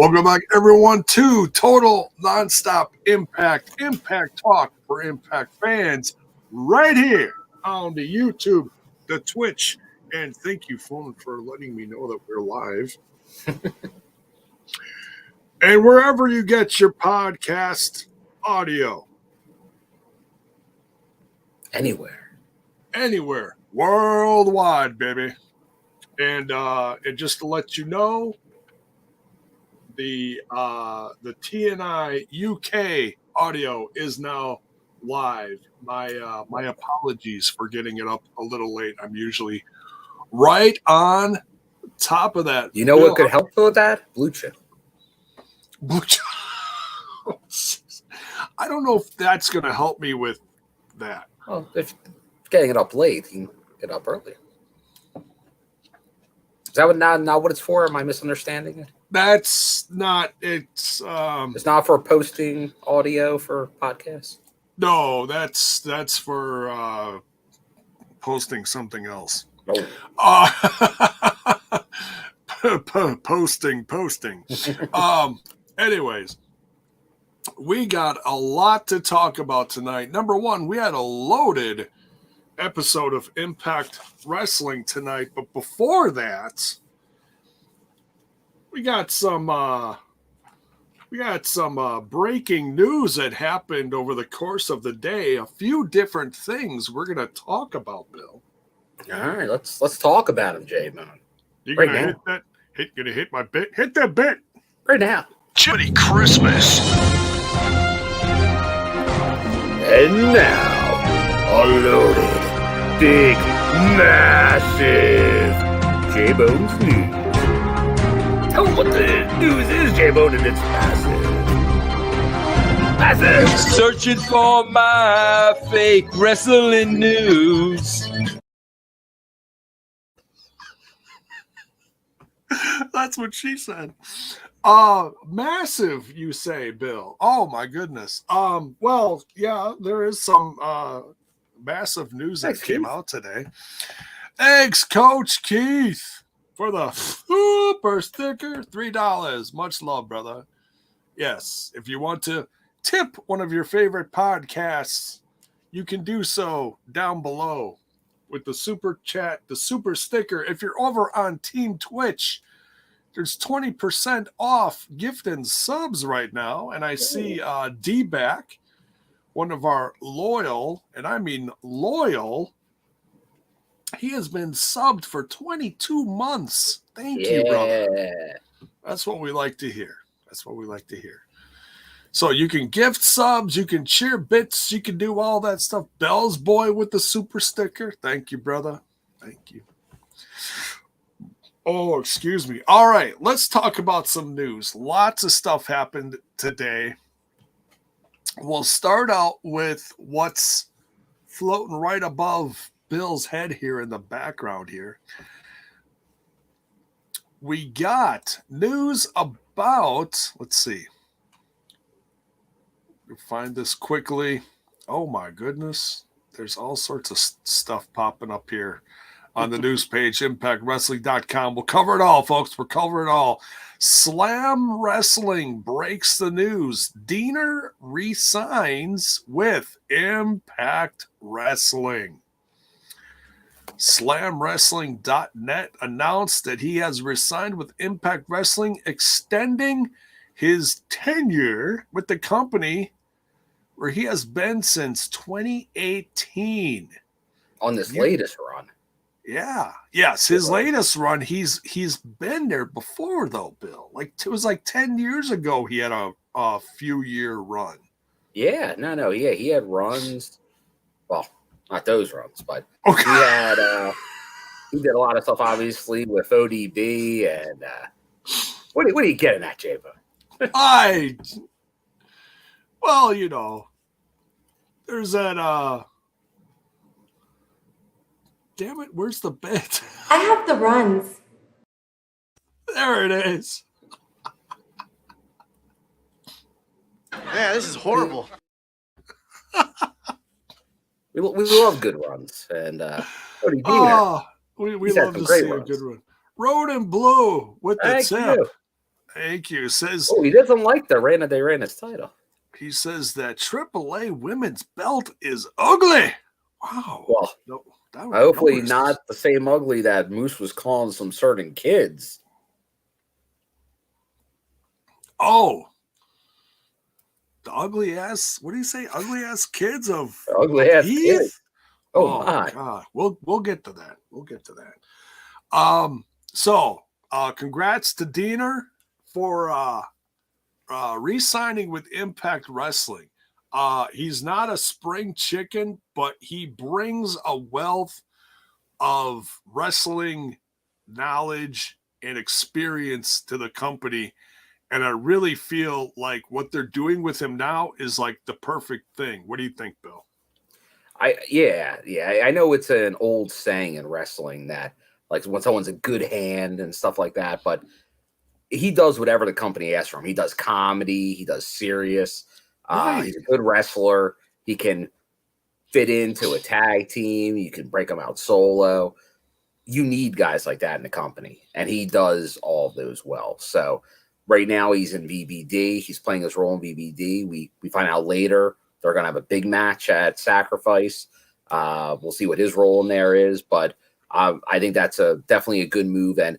Welcome back, everyone, to Total Nonstop Impact Talk for Impact fans, right here on the YouTube, the Twitch, and thank you, phone, for letting me know that we're live. And wherever you get your podcast audio. Anywhere. Worldwide, baby. And just to let you know, the TNI UK audio is now live. My apologies for getting it up a little late. I'm usually right on top of that. You know what could help with that? Blue chip. I don't know if that's going to help me with that. Well, if getting it up late, you can get up early. Is that what not what it's for? Am I misunderstanding it? That's not. It's not for posting audio for podcasts. No, that's for posting something else. Oh. Posting. Anyways, we got a lot to talk about tonight. Number one, we had a loaded episode of Impact Wrestling tonight, but before that, we got some breaking news that happened over the course of the day. A few different things we're going to talk about, Bill. All right, let's talk about them, J-Man. You gonna hit that? Gonna hit my bit? Hit that bit right now. Chitty Christmas. And now, a loaded, big, massive J-Bone's news. Tell them what the news is, J-Bone, and it's massive. Searching for my fake wrestling news. That's what she said. Massive, you say, Bill. Oh my goodness. Well, yeah, there is some massive news that came out today. Thanks, Coach Keith, for the super sticker. $3. Much love, brother. Yes, if you want to tip one of your favorite podcasts, you can do so down below with the super chat, the super sticker. If you're over on Team Twitch, there's 20% off gift and subs right now. And I see D-Back, one of our loyal, and I mean loyal, he has been subbed for 22 months. Thank you, brother. That's what we like to hear. So you can gift subs, you can cheer bits, you can do all that stuff. Bell's boy with the super sticker. Thank you, brother. Thank you. Oh, excuse me. All right, let's talk about some news. Lots of stuff happened today. We'll start out with what's floating right above Bill's head here in the background here. We got news about, let's see. We'll find this quickly. Oh my goodness. There's all sorts of stuff popping up here on the news page, impactwrestling.com. We'll cover it all, folks. We'll cover it all. Slam Wrestling breaks the news. Diener resigns with Impact Wrestling. SlamWrestling.net announced that he has resigned with Impact Wrestling, extending his tenure with the company where he has been since 2018. On this latest run. Yeah. Yes, his latest run, he's been there before though, Bill. Like it was like 10 years ago he had a few year run. Yeah, no, yeah, he had runs. Well, not those runs, but okay. He did a lot of stuff obviously with ODB and what are you getting at, J-Bo? Well, you know, there's that damn it, where's the bit? I have the runs. There it is. Yeah, this is horrible. We love good runs, and we love to see a good run. Road and Blue with the tip. Thank you. Says he doesn't like the Reina de Reinas title. He says that AAA women's belt is ugly. Wow. Well, no, hopefully not the same ugly that Moose was calling some certain kids. Oh, the ugly ass. What do you say? Ugly ass kids of ugly ass Heath? kids. Oh my God. We'll get to that. We'll get to that. So congrats to Diener for re-signing with Impact Wrestling. He's not a spring chicken, but he brings a wealth of wrestling knowledge and experience to the company. And I really feel like what they're doing with him now is like the perfect thing. What do you think, Bill? I know it's an old saying in wrestling that like when someone's a good hand and stuff like that, but he does whatever the company asks from him. He does comedy, he does serious. Right. He's a good wrestler. He can fit into a tag team. You can break him out solo. You need guys like that in the company, and he does all of those well. So right now he's in VBD. He's playing his role in VBD. We find out later they're going to have a big match at Sacrifice. We'll see what his role in there is, but I think that's definitely a good move. And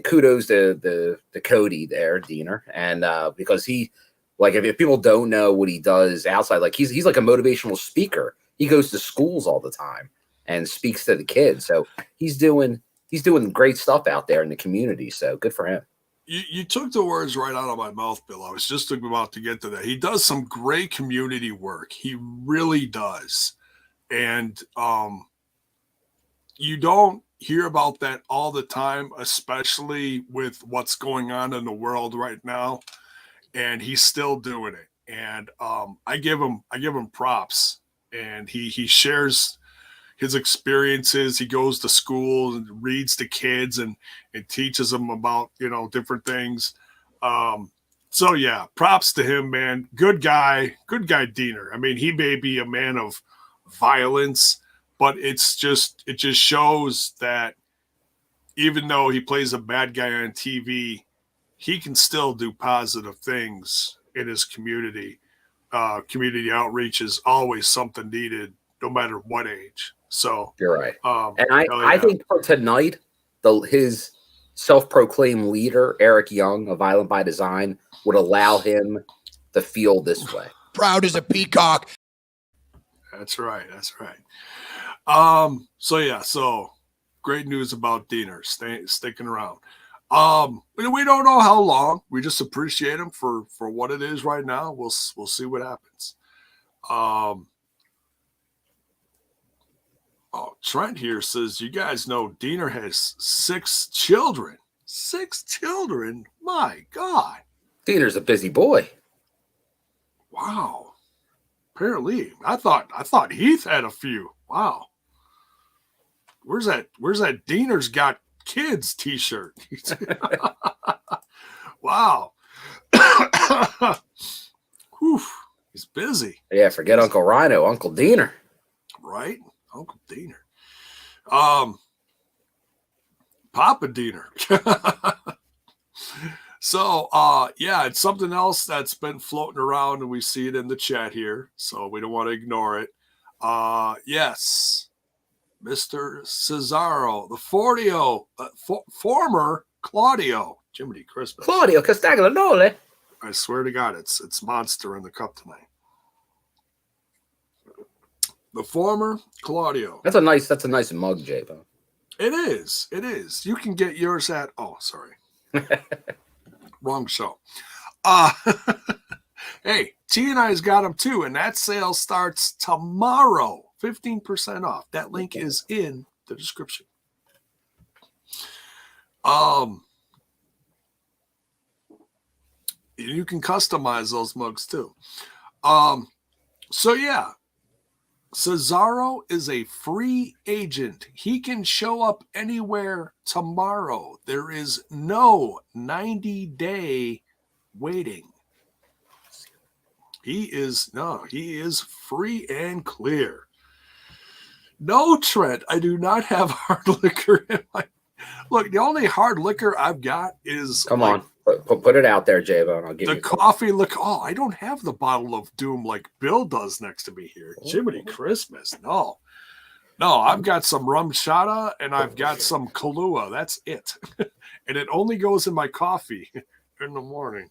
kudos to the Cody there, Diener, and because he, like, if people don't know what he does outside, like he's like a motivational speaker. He goes to schools all the time and speaks to the kids. So he's doing great stuff out there in the community. So good for him. You took the words right out of my mouth, Bill. I was just about to get to that. He does some great community work. He really does. And you don't hear about that all the time, especially with what's going on in the world right now. And he's still doing it. And I give him props. And he shares his experiences. He goes to school and reads to kids and teaches them about, different things. So yeah, props to him, man. Good guy, Diener. I mean, he may be a man of violence, but it just shows that even though he plays a bad guy on TV, he can still do positive things in his community. Community outreach is always something needed, no matter what age. So you're right. And I think for tonight, his self-proclaimed leader, Eric Young of Violent by Design, would allow him to feel this way. Proud as a peacock. That's right. So great news about Diener sticking around. We don't know how long. We just appreciate him for what it is right now. We'll see what happens. Trent here says, you guys know Diener has 6 children. 6 children? My God. Diener's a busy boy. Wow. Apparently. I thought Heath had a few. Wow. Where's that Diener's got kids t-shirt? Wow. Whew. He's busy. Yeah, forget Uncle Rhino, Uncle Diener. Right? Uncle Diener. Papa Diener. So, it's something else that's been floating around, and we see it in the chat here, so we don't want to ignore it. Yes, Mr. Cesaro, the former Claudio, Jiminy Christmas. Claudio Castagnoli. I swear to God, it's Monster in the cup tonight. The former Claudio. That's a nice mug, J-Bone. It is. You can get yours at. Oh, sorry. Wrong show. Hey, TNI's got them too, and that sale starts tomorrow. 15% off. That link is in the description. You can customize those mugs too. So yeah, Cesaro is a free agent. He can show up anywhere tomorrow. There is no 90-day waiting. He is free and clear. No, Trent, I do not have hard liquor in my. Look, the only hard liquor I've got is Come on, put it out there, J-Bone. I'll give the you coffee. Look, I don't have the bottle of Doom like Bill does next to me here. Jiminy Christmas, no, I've got some rum chata and I've got some Kahlua. That's it, and it only goes in my coffee in the morning.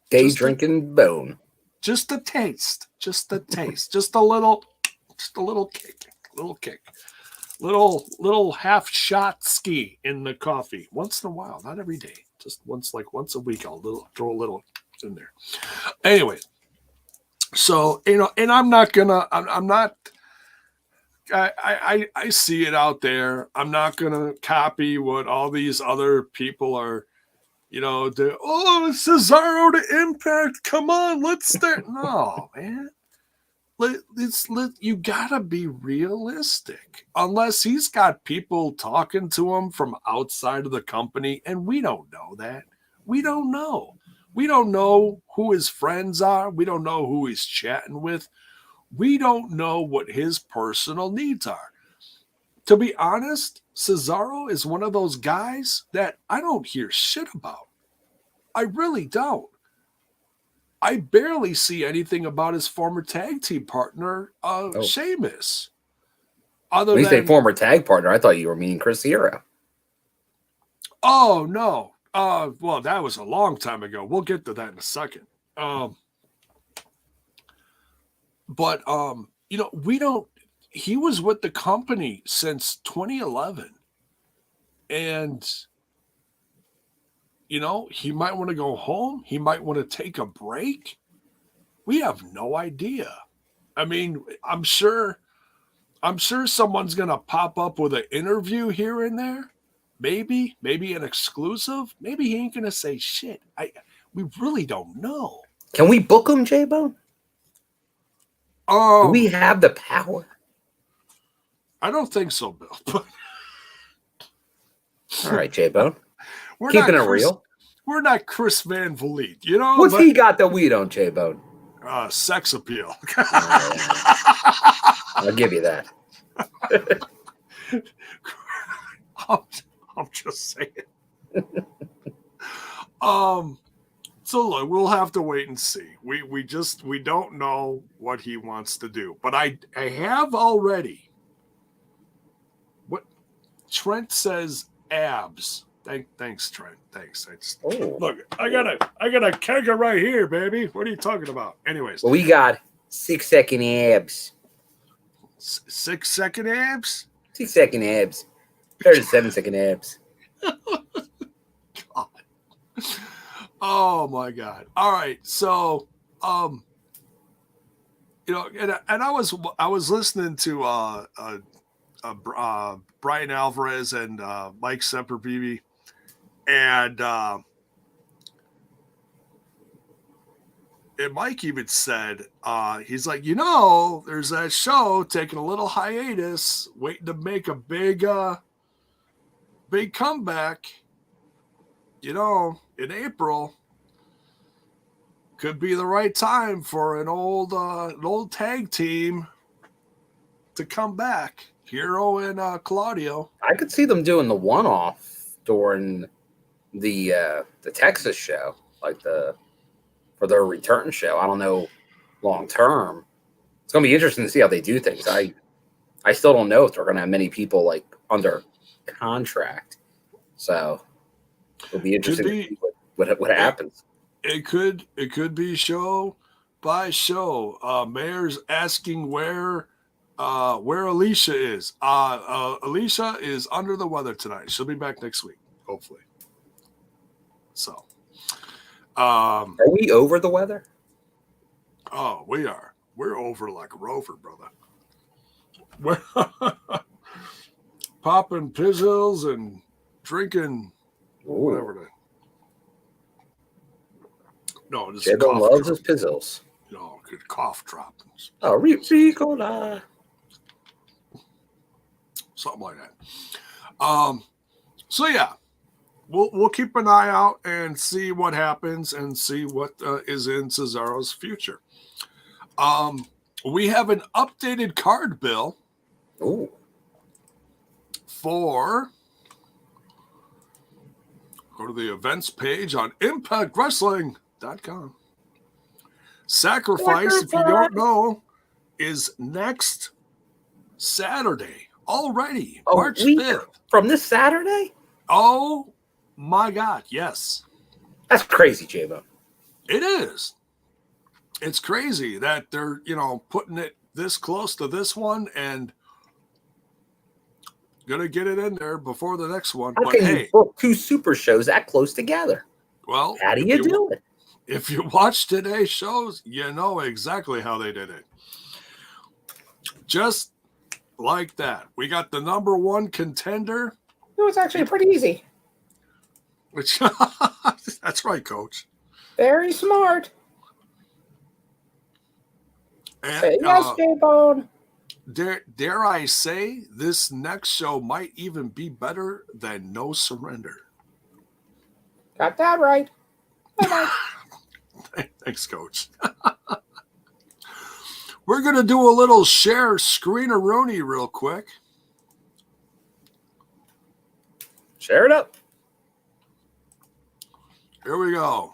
Day drinking bone. Just a taste, just a little kick, little half shot ski in the coffee once in a while, not every day, just once a week. I'll throw a little in there. Anyway, so and I'm not. I see it out there. I'm not gonna copy what all these other people are. Cesaro to Impact. Come on, let's start. No, man. You gotta be realistic. Unless he's got people talking to him from outside of the company, and we don't know that. We don't know. We don't know who his friends are. We don't know who he's chatting with. We don't know what his personal needs are. To be honest, Cesaro is one of those guys that I don't hear shit about. I really don't. I barely see anything about his former tag team partner, Sheamus. When you say former tag partner, I thought you were meaning Chris Hero. Oh, no. Well, that was a long time ago. We'll get to that in a second. But we don't. He was with the company since 2011, and he might want to go home. He might want to take a break. We have no idea. I mean, I'm sure someone's gonna pop up with an interview here and there. Maybe an exclusive. Maybe he ain't gonna say shit. We really don't know. Can we book him, J-Bone? Do we have the power? I don't think so, Bill. But all right, J-Bone. Keeping it real. We're not Chris Van Vliet, What's he got that we don't, J-Bone? Sex appeal. I'll give you that. I'm just saying. So look, we'll have to wait and see. We don't know what he wants to do. But I have already. What Trent says abs. Thanks, Trent. Thanks. Look, I got a kegger right here, baby. What are you talking about? Anyways. Well, we got 6-second abs. 6-second abs? 6-second abs. 37-second abs. God. Oh my God. All right. So and I was listening to Brian Alvarez and Mike Sempervive, and Mike even said he's like, there's that show taking a little hiatus, waiting to make a big comeback. In April could be the right time for an old tag team to come back. Hero and Claudio. I could see them doing the one-off during the Texas show, for their return show. I don't know long term. It's gonna be interesting to see how they do things. I still don't know if they're gonna have many people under contract. So it'll be interesting to see what happens. It could be show by show. Mayor's asking where Alicia is. Alicia is under the weather tonight. She'll be back next week, hopefully. So, are we over the weather? Oh, we are. We're over like a rover, brother. We're popping pizzles and drinking whatever. No, just J-Bone loves his pizzles. Good cough droppings. Oh, Ricola. Something like that. So yeah, we'll keep an eye out and see what happens and see what is in Cesaro's future. We have an updated card, Bill. Ooh. for, go to the events page on ImpactWrestling.com. Sacrifice, if you don't know, is next Saturday already, March 5th. From this Saturday? Oh, my God, yes. That's crazy, J-Bo. It is. It's crazy that they're, putting it this close to this one and gonna get it in there before the next one. How can you book two super shows that close together? Well, how do you do it? If you watch today's shows, you know exactly how they did it. Just like that. We got the number one contender. It was actually pretty easy. Which that's right, Coach. Very smart. And, yes, J-Bone. Dare I say, this next show might even be better than No Surrender. Got that right. Thanks, Coach. We're going to do a little share screen-a-rooney real quick. Share it up. Here we go.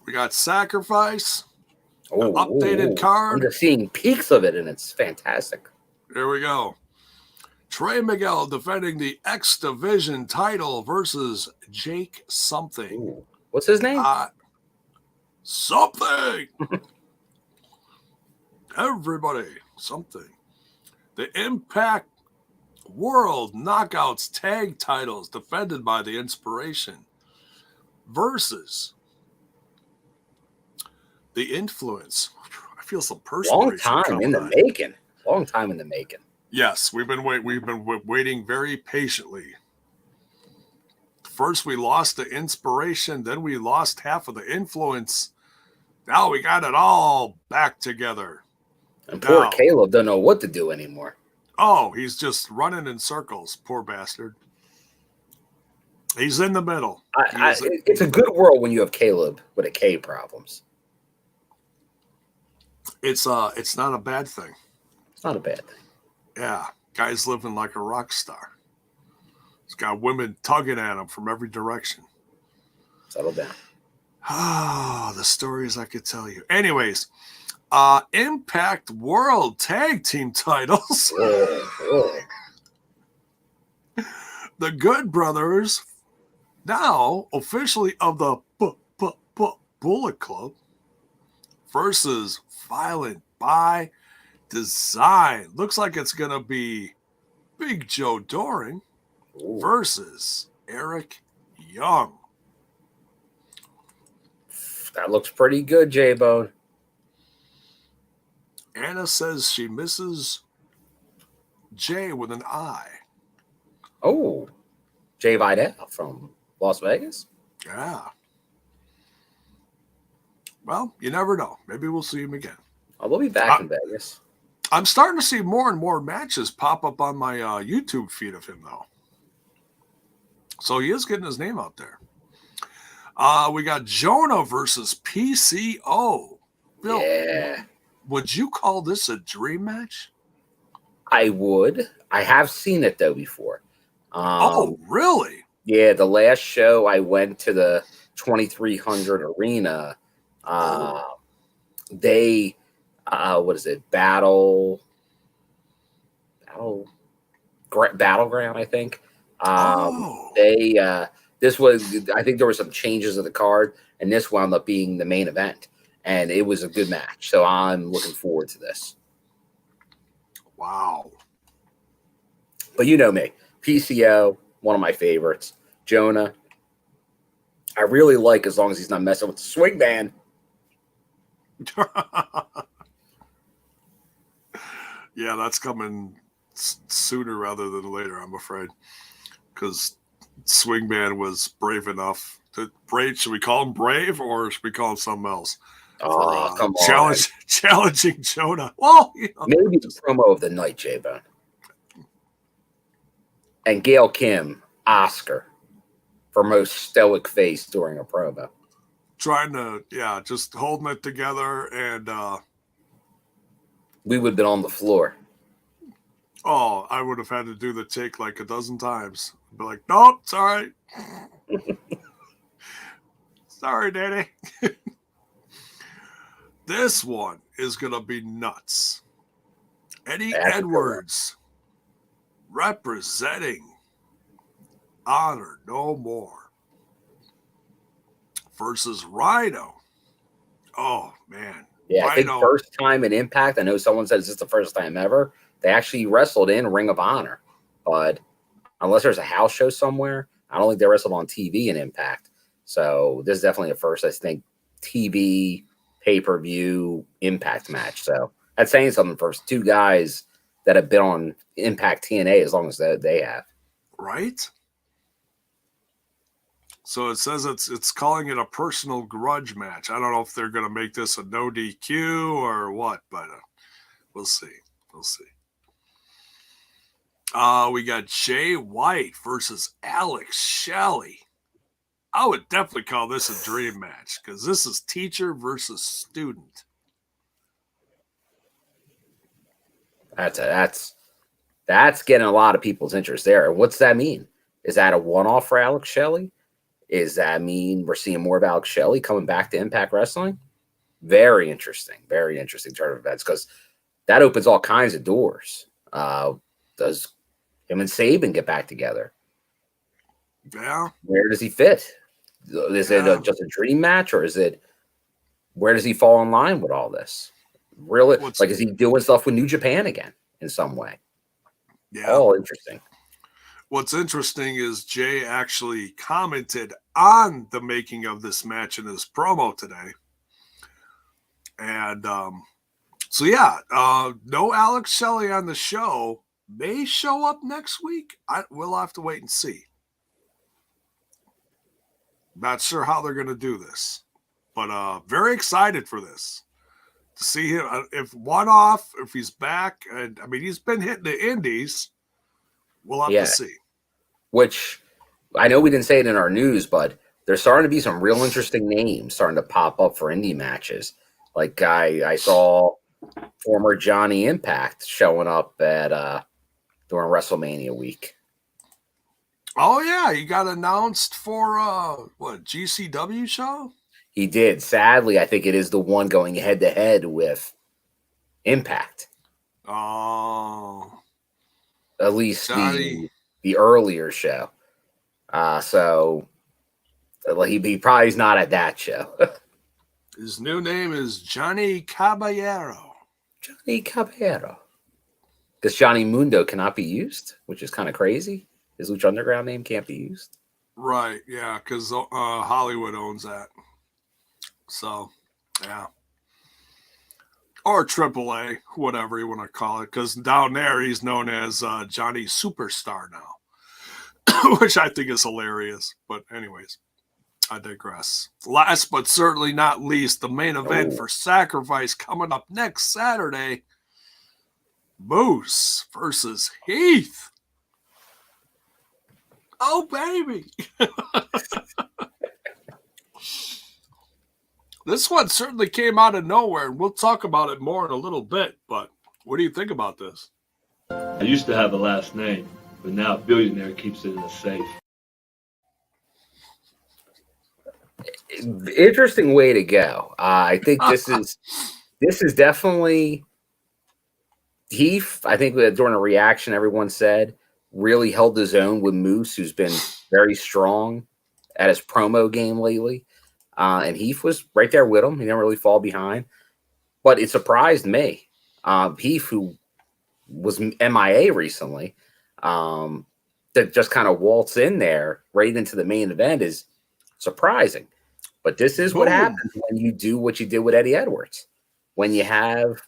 We got Sacrifice. Updated card. I'm just seeing peaks of it, and it's fantastic. There we go. Trey Miguel defending the X Division title versus Jake something. Ooh. What's his name? Something. Everybody, something. The Impact World Knockouts tag titles defended by the Inspiration versus the Influence. I feel some perspiration. Long time in the making. Yes, we've been waiting very patiently. First, we lost the Inspiration, then we lost half of the Influence. Now we got it all back together. And poor Caleb doesn't know what to do anymore. Oh, he's just running in circles, poor bastard. He's in the middle. It's a good world when you have Caleb with a K problems. It's not a bad thing. It's not a bad thing. Yeah, guy's living like a rock star. He's got women tugging at him from every direction. Settle down. Oh, the stories I could tell you. Anyways, Impact World Tag Team titles. The Good Brothers, now officially of the Bullet Club, versus Violent by Design. Looks like it's going to be Big Joe Doring versus Eric Young. That looks pretty good, J-Bone. Anna says she misses Jay with an I. Oh, Jay Vidal from Las Vegas? Yeah. Well, you never know. Maybe we'll see him again. Oh, we'll be back in Vegas. I'm starting to see more and more matches pop up on my YouTube feed of him, though. So he is getting his name out there. We got JONAH versus PCO. Bill, yeah. Would you call this a dream match? I would. I have seen it, though, before. Oh, really? Yeah, the last show I went to the 2300 Arena. They, what is it? Battleground, I think. This was, I think there were some changes of the card, and this wound up being the main event, and it was a good match. So I'm looking forward to this. Wow. But you know me, PCO, one of my favorites. JONAH, I really like as long as he's not messing with the swing band. Yeah, that's coming sooner rather than later, I'm afraid, because Swingman was brave enough to brave. Should we call him brave or should we call him something else? Oh, come on. Challenging JONAH. Well, maybe the promo of the night, J-Bone. And Gail Kim, Oscar, for most stoic face during a promo. Trying to, just holding it together, and we would have been on the floor. Oh, I would have had to do the take like a dozen times. Be like, nope, sorry. Sorry, Daddy. This one is going to be nuts. Eddie Edwards representing Honor No More versus Rhino. Oh, man. Yeah, Rhino. I think first time in Impact. I know someone says it's the first time ever. They actually wrestled in Ring of Honor. But unless there's a house show somewhere, I don't think they wrestled on TV in Impact. So this is definitely a first, I think, TV pay-per-view Impact match. So that's saying something for two guys that have been on Impact TNA as long as they have. Right? So it says it's calling it a personal grudge match. I don't know if they're going to make this a no DQ or what, but we'll see. We'll see. We got Jay White versus Alex Shelley. I would definitely call this a dream match because this is teacher versus student. That's getting a lot of people's interest there. What's that mean? Is that a one-off for Alex Shelley? Does that mean we're seeing more of Alex Shelley coming back to Impact Wrestling? Very interesting turn of events because that opens all kinds of doors. Does him and Sabin get back together? Yeah. Where does he fit? Is it just a dream match, or is it where does he fall in line with all this? Really, is he doing stuff with New Japan again in some way? Yeah. All interesting. What's interesting is Jay actually commented on the making of this match in his promo today. And no Alex Shelley on the show. May show up next week. We'll have to wait and see. Not sure how they're going to do this, but very excited for this. To see him, if one-off, if he's back. And I mean, he's been hitting the indies. We'll have to see. Which I know we didn't say it in our news, but there's starting to be some real interesting names starting to pop up for indie matches. Like I saw former Johnny Impact showing up at during WrestleMania week. Oh yeah, he got announced for GCW show? He did. Sadly, I think it is the one going head to head with Impact. Oh. At least the earlier show. So he probably is not at that show. His new name is Johnny Caballero. Johnny Caballero. Because Johnny Mundo cannot be used, which is kind of crazy. His Lucha Underground name can't be used. Right, yeah, because Hollywood owns that. So, yeah. Or AAA, whatever you want to call it. Because down there, he's known as Johnny Superstar now. Which I think is hilarious. But anyways, I digress. Last but certainly not least, the main event for Sacrifice coming up next Saturday. Moose versus Heath. Oh, baby. This one certainly came out of nowhere, and we'll talk about it more in a little bit. But what do you think about this? I used to have a last name, but now a billionaire keeps it in a safe. Interesting way to go. I think this is definitely Heath. I think that during a reaction, everyone said really held his own with Moose, who's been very strong at his promo game lately. And Heath was right there with him. He didn't really fall behind. But it surprised me. Heath, who was MIA recently, that just kind of waltz in there right into the main event is surprising. But this is what happens when you do what you did with Eddie Edwards. When you have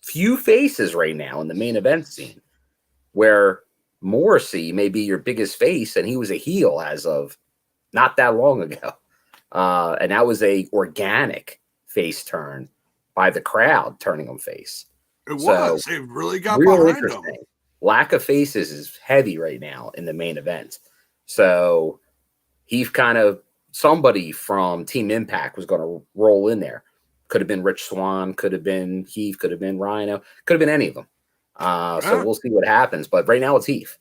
few faces right now in the main event scene, where Morrissey may be your biggest face, and he was a heel as of not that long ago. And that was a organic face turn by the crowd turning him face. It was. It really got behind him. Lack of faces is heavy right now in the main event. So Heath kind of, somebody from Team Impact was going to roll in there. Could have been Rich Swann, could have been Heath, could have been Rhino, could have been any of them. So we'll see what happens. But right now it's Heath.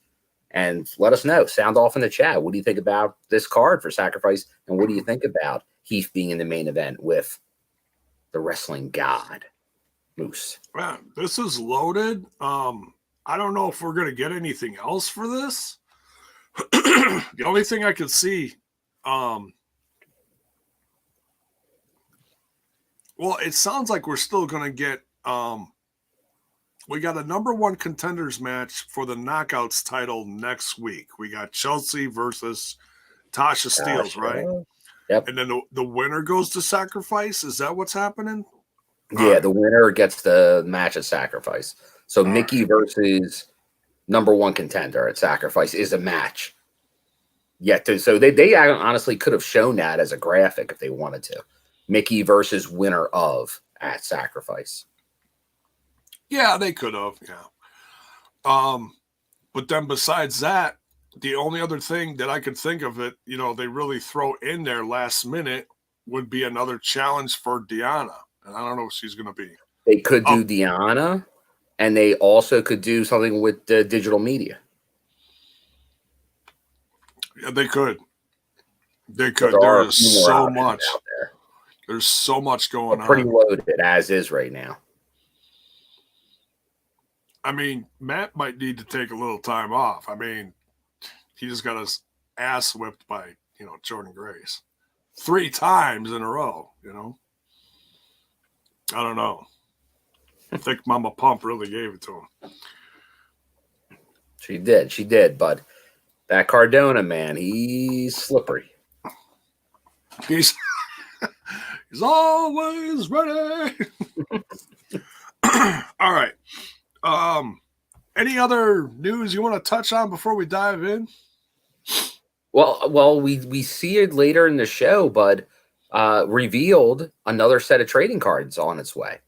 And let us know. Sound off in the chat. What do you think about this card for Sacrifice? And what do you think about Heath being in the main event with the wrestling god, Moose? Man, this is loaded. I don't know if we're going to get anything else for this. The only thing I could see, well, it sounds like we're still going to get, we got a number 1 contenders match for the Knockouts title next week. We got Chelsea versus Tasha Steelz, right? Yep. And then the winner goes to Sacrifice. Is that what's happening? Yeah, the winner gets the match at Sacrifice. So Nikki versus number 1 contender at Sacrifice is a match. So they honestly could have shown that as a graphic if they wanted to. Mickey versus winner of at Sacrifice. Yeah, they could have. Yeah. But then besides that, the only other thing that I could think of it, they really throw in there last minute would be another challenge for Deonna. And I don't know what she's going to be. They could do Deonna, and they also could do something with the digital media. Yeah, they could. There is so much out there. There's so much going on. Pretty loaded as is right now. I mean, Matt might need to take a little time off. I mean, he just got his ass whipped by, Jordynne Grace 3 times in a row, I don't know. I think Mama Pump really gave it to him. She did, but that Cardona, man, he's slippery. He's always ready. All right. Any other news you want to touch on before we dive in? Well, we see it later in the show, but revealed another set of trading cards on its way.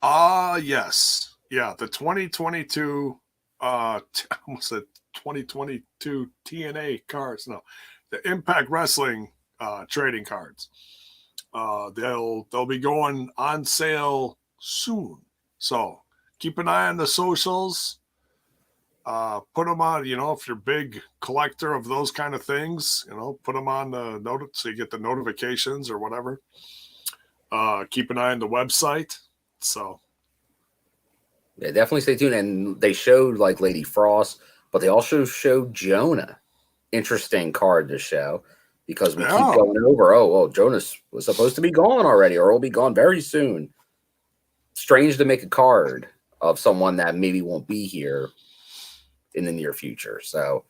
Yes. Yeah, the 2022 almost said 2022 TNA cards. No, the Impact Wrestling trading cards. They'll be going on sale soon. So keep an eye on the socials. Put them on, if you're a big collector of those kind of things, put them on the note so you get the notifications or whatever. Keep an eye on the website. So yeah, definitely stay tuned. And they showed like Lady Frost, but they also showed JONAH. Interesting card to show because we keep going over, JONAH was supposed to be gone already, or will be gone very soon. Strange to make a card of someone that maybe won't be here in the near future. So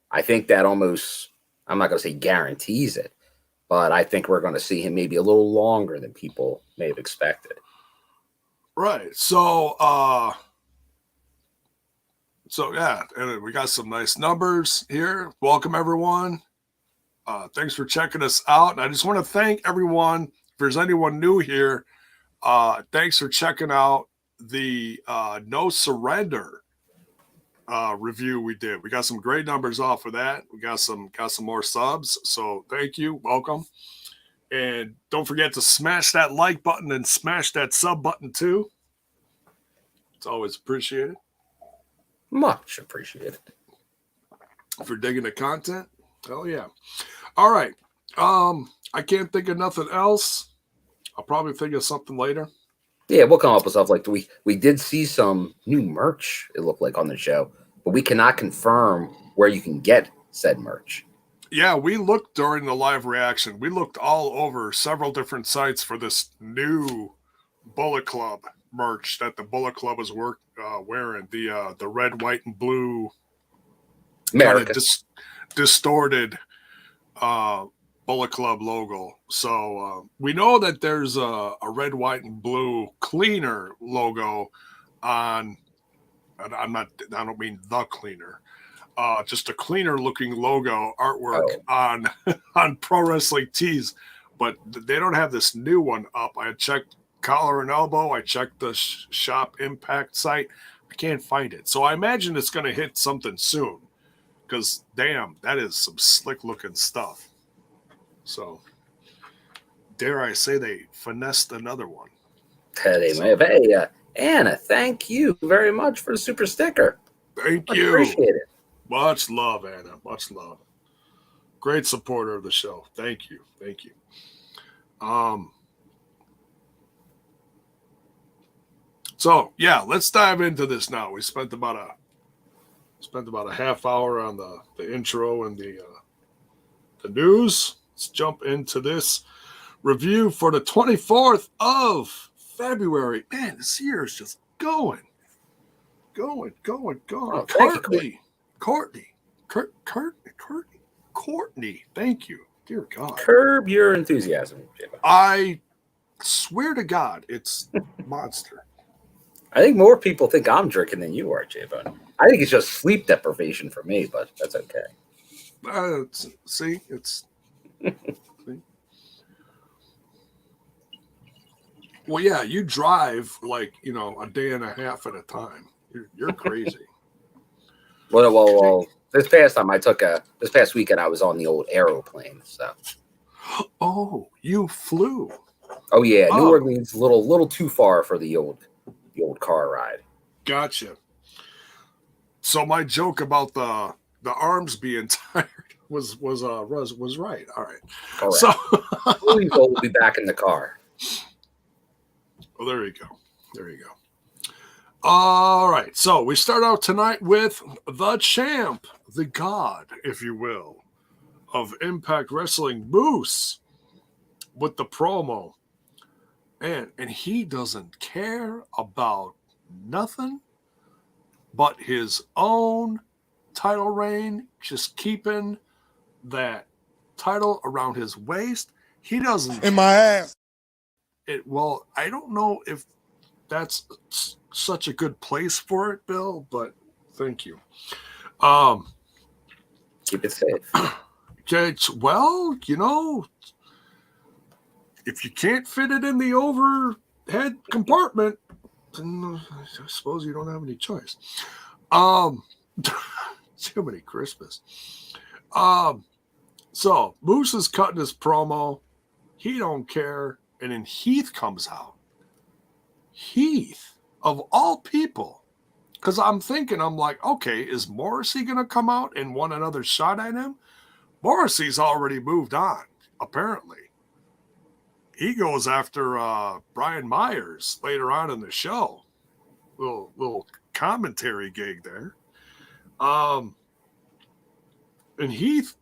I think that almost, I'm not going to say guarantees it, but I think we're going to see him maybe a little longer than people may have expected. Right. So yeah, and we got some nice numbers here. Welcome everyone. Thanks for checking us out. And I just want to thank everyone. If there's anyone new here, thanks for checking out the No Surrender review we did. We got some great numbers off of that. We got some more subs. So thank you. Welcome. And don't forget to smash that like button and smash that sub button too. It's always appreciated. Much appreciated. For digging the content. Oh yeah. All right. I can't think of nothing else. I'll probably think of something later. Yeah, we'll come up with stuff like we did see some new merch, it looked like, on the show, but we cannot confirm where you can get said merch. Yeah, we looked during the live reaction. We looked all over several different sites for this new Bullet Club merch that the Bullet Club was wearing. The red, white, and blue America. Distorted Bullet Club logo. So we know that there's a red, white, and blue cleaner logo on. I don't mean the cleaner. Just a cleaner looking logo artwork on Pro Wrestling Tees, but they don't have this new one up. I checked Collar and Elbow. I checked the Shop Impact site. I can't find it. So I imagine it's going to hit something soon because, damn, that is some slick looking stuff. So, dare I say they finessed another one. They may have. Hey, Anna, thank you very much for the super sticker. Thank Much you. appreciate it. Much love, Anna. Much love. Great supporter of the show. Thank you. Thank you. So yeah, let's dive into this now. We spent about a half hour on the intro and the news. Let's jump into this review for the 24th of February. Man, this year is just going. Oh, Courtney. Thank you. Dear God. Curb your enthusiasm, Jim. I swear to God, it's monster. I think more people think I'm drinking than you are, J-Bone. I think it's just sleep deprivation for me, but that's okay. See. Well, yeah, you drive like, a day and a half at a time. You're crazy. Well, this past weekend I was on the old aeroplane, so. Oh, you flew. Oh yeah, New Orleans, little too far for the old car ride. Gotcha. So my joke about the arms being tired was right. All right. Correct. So we'll be back in the car. Well, there you go. All right. So we start out tonight with the champ, the god, if you will, of Impact Wrestling, Moose, with the promo. And he doesn't care about nothing but his own title reign, just keeping that title around his waist. He doesn't. In my ass. Well, I don't know if that's such a good place for it, Bill, but thank you. Keep it safe. Okay, well, if you can't fit it in the overhead compartment, then I suppose you don't have any choice. Too many Christmas. So Moose is cutting his promo. He don't care. And then Heath comes out. Heath, of all people, because I'm like, okay, is Morrissey going to come out and want another shot at him? Morrissey's already moved on, apparently. He goes after Brian Myers later on in the show. Little commentary gig there. And Heath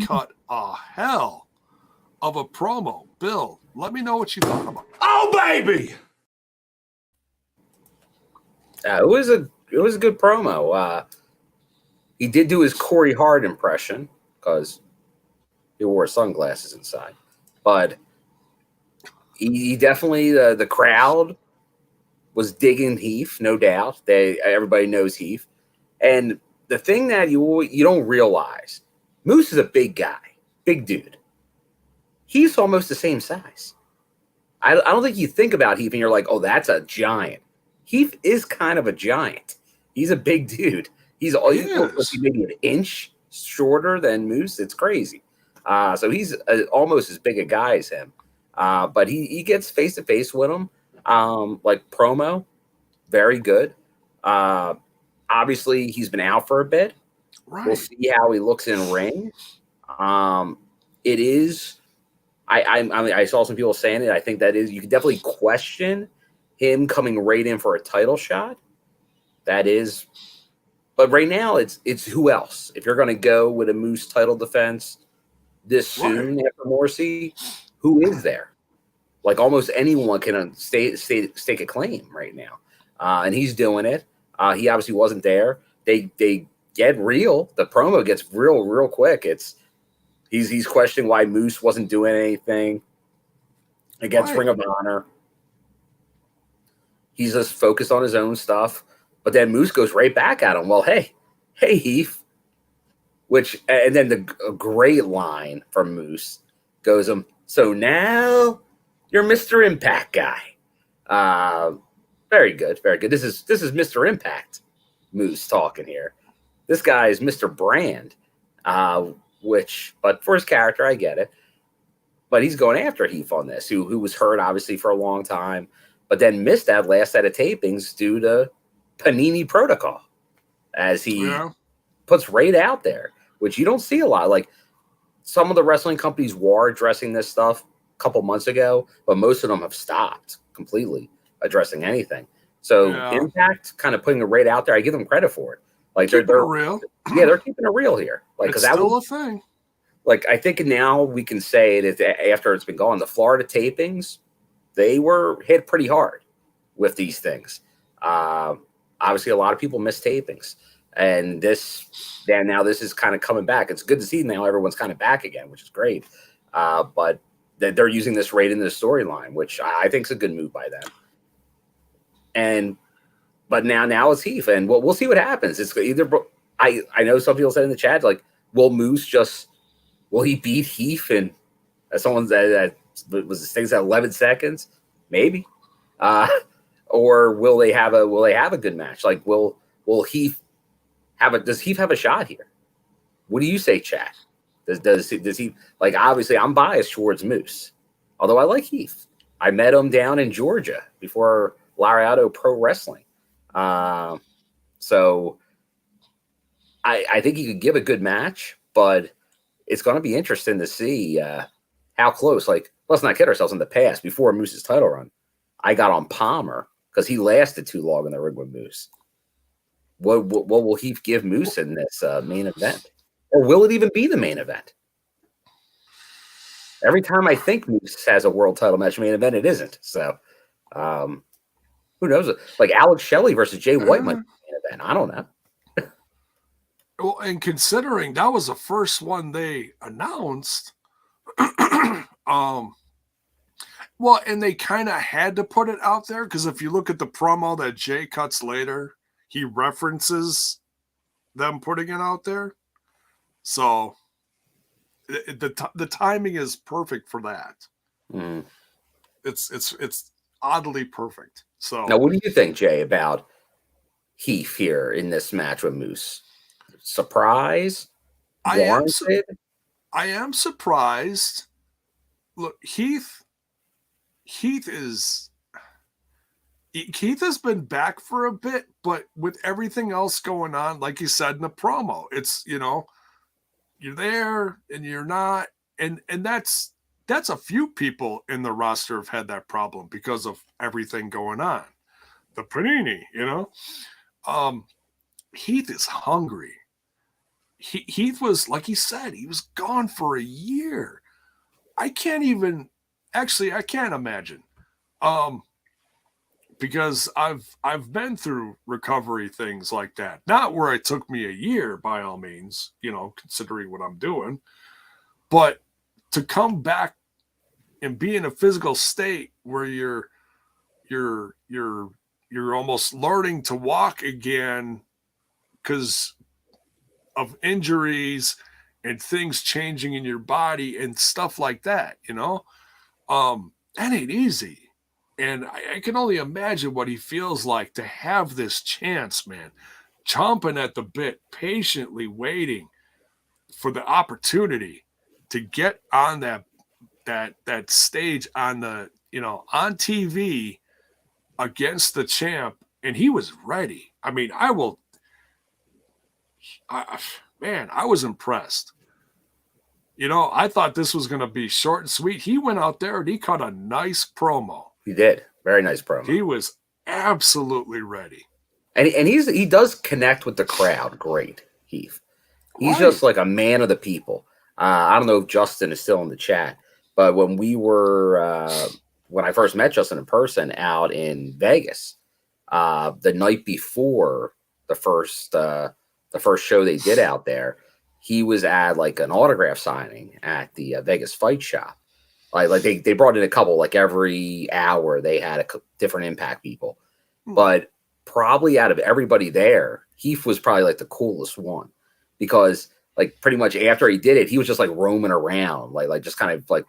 cut a hell of a promo. Bill, let me know what you thought about it. Oh, baby! It was a good promo. He did do his Corey Hart impression because he wore sunglasses inside, but he definitely the crowd was digging Heath, no doubt. Everybody knows Heath, and the thing that you don't realize, Moose is a big guy, big dude. Heath's almost the same size. I don't think you think about Heath and you're like, oh, that's a giant. Heath is kind of a giant. He's a big dude. He's maybe an inch shorter than Moose. It's crazy. So he's almost as big a guy as him. But he gets face to face with him. Like promo, very good. Obviously, he's been out for a bit. Right. We'll see how he looks in ring. It is. I saw some people saying it. I think that is. You can definitely question him coming right in for a title shot. That is. But right now, it's who else? If you're going to go with a Moose title defense this soon after Morrissey, who is there? Like almost anyone can stake a claim right now, and he's doing it. He obviously wasn't there. They get real. The promo gets real quick. He's questioning why Moose wasn't doing anything against Ring of Honor. He's just focused on his own stuff. But then Moose goes right back at him. Well, hey, Heath. And then a great line from Moose goes, so now you're Mr. Impact guy. Very good, very good. This is Mr. Impact Moose talking here. This guy is Mr. Brand, but for his character, I get it. But he's going after Heath on this, who was hurt obviously for a long time. but then missed that last set of tapings due to Panini protocol, as he puts Raid out there, which you don't see a lot. Like some of the wrestling companies were addressing this stuff a couple months ago, but most of them have stopped completely addressing anything. So Impact kind of putting a Raid out there, I give them credit for it. Like they're real. Yeah, they're keeping it real here. Like it's still a thing. Like I think now we can say that after it's been gone, the Florida tapings, they were hit pretty hard with these things. Obviously, a lot of people miss tapings, and this is kind of coming back. It's good to see now everyone's kind of back again, which is great. But they're using this Raid in the storyline, which I think is a good move by them. But now it's Heath, and we'll see what happens. It's either I know some people said in the chat, like, will he beat Heath? And someone that was things at 11 seconds, maybe, or will they have a good match? Like, will Heath does Heath have a shot here? What do you say, chat? Does he, like, obviously I'm biased towards Moose, although I like Heath. I met him down in Georgia before Lariato Pro Wrestling. So I think he could give a good match, but it's going to be interesting to see how close. Like, let's not kid ourselves. In the past, before Moose's title run, I got on Palmer because he lasted too long in the ring with Moose. What will Heath give Moose in this main event? Or will it even be the main event? Every time I think Moose has a world title match main event, it isn't. So, who knows? Like Alex Shelley versus Jay White might be the main event. I don't know. Well, and considering that was the first one they announced, well, and they kind of had to put it out there because if you look at the promo that Jay cuts later, he references them putting it out there. So the timing is perfect for that. Mm. It's oddly perfect. So now, what do you think, Jay, about Heath here in this match with Moose? Surprise? I am surprised. Look, Heath has been back for a bit, but with everything else going on, like you said in the promo, it's, you're there and you're not, and that's a few people in the roster have had that problem because of everything going on. The Panini, Heath is hungry. Heath was, like he said, he was gone for a year. I can't imagine. Because I've been through recovery things like that. Not where it took me a year, by all means, considering what I'm doing. But to come back and be in a physical state where you're almost learning to walk again because of injuries and things changing in your body and stuff like that, that ain't easy. And I can only imagine what he feels like to have this chance, man, chomping at the bit, patiently waiting for the opportunity to get on that stage on the, on TV against the champ. And he was ready. I mean, I was impressed. I thought this was going to be short and sweet. He went out there and he cut a nice promo. He did. Very nice promo. He was absolutely ready. And he does connect with the crowd great, Heath. He's just like a man of the people. I don't know if Justin is still in the chat, but when I first met Justin in person out in Vegas, the night before the first show they did out there, he was at like an autograph signing at the Vegas Fight Shop. Like they brought in a couple, like every hour they had a different Impact people. But probably out of everybody there, Heath was probably like the coolest one because like pretty much after he did it, he was just like roaming around, like just kind of like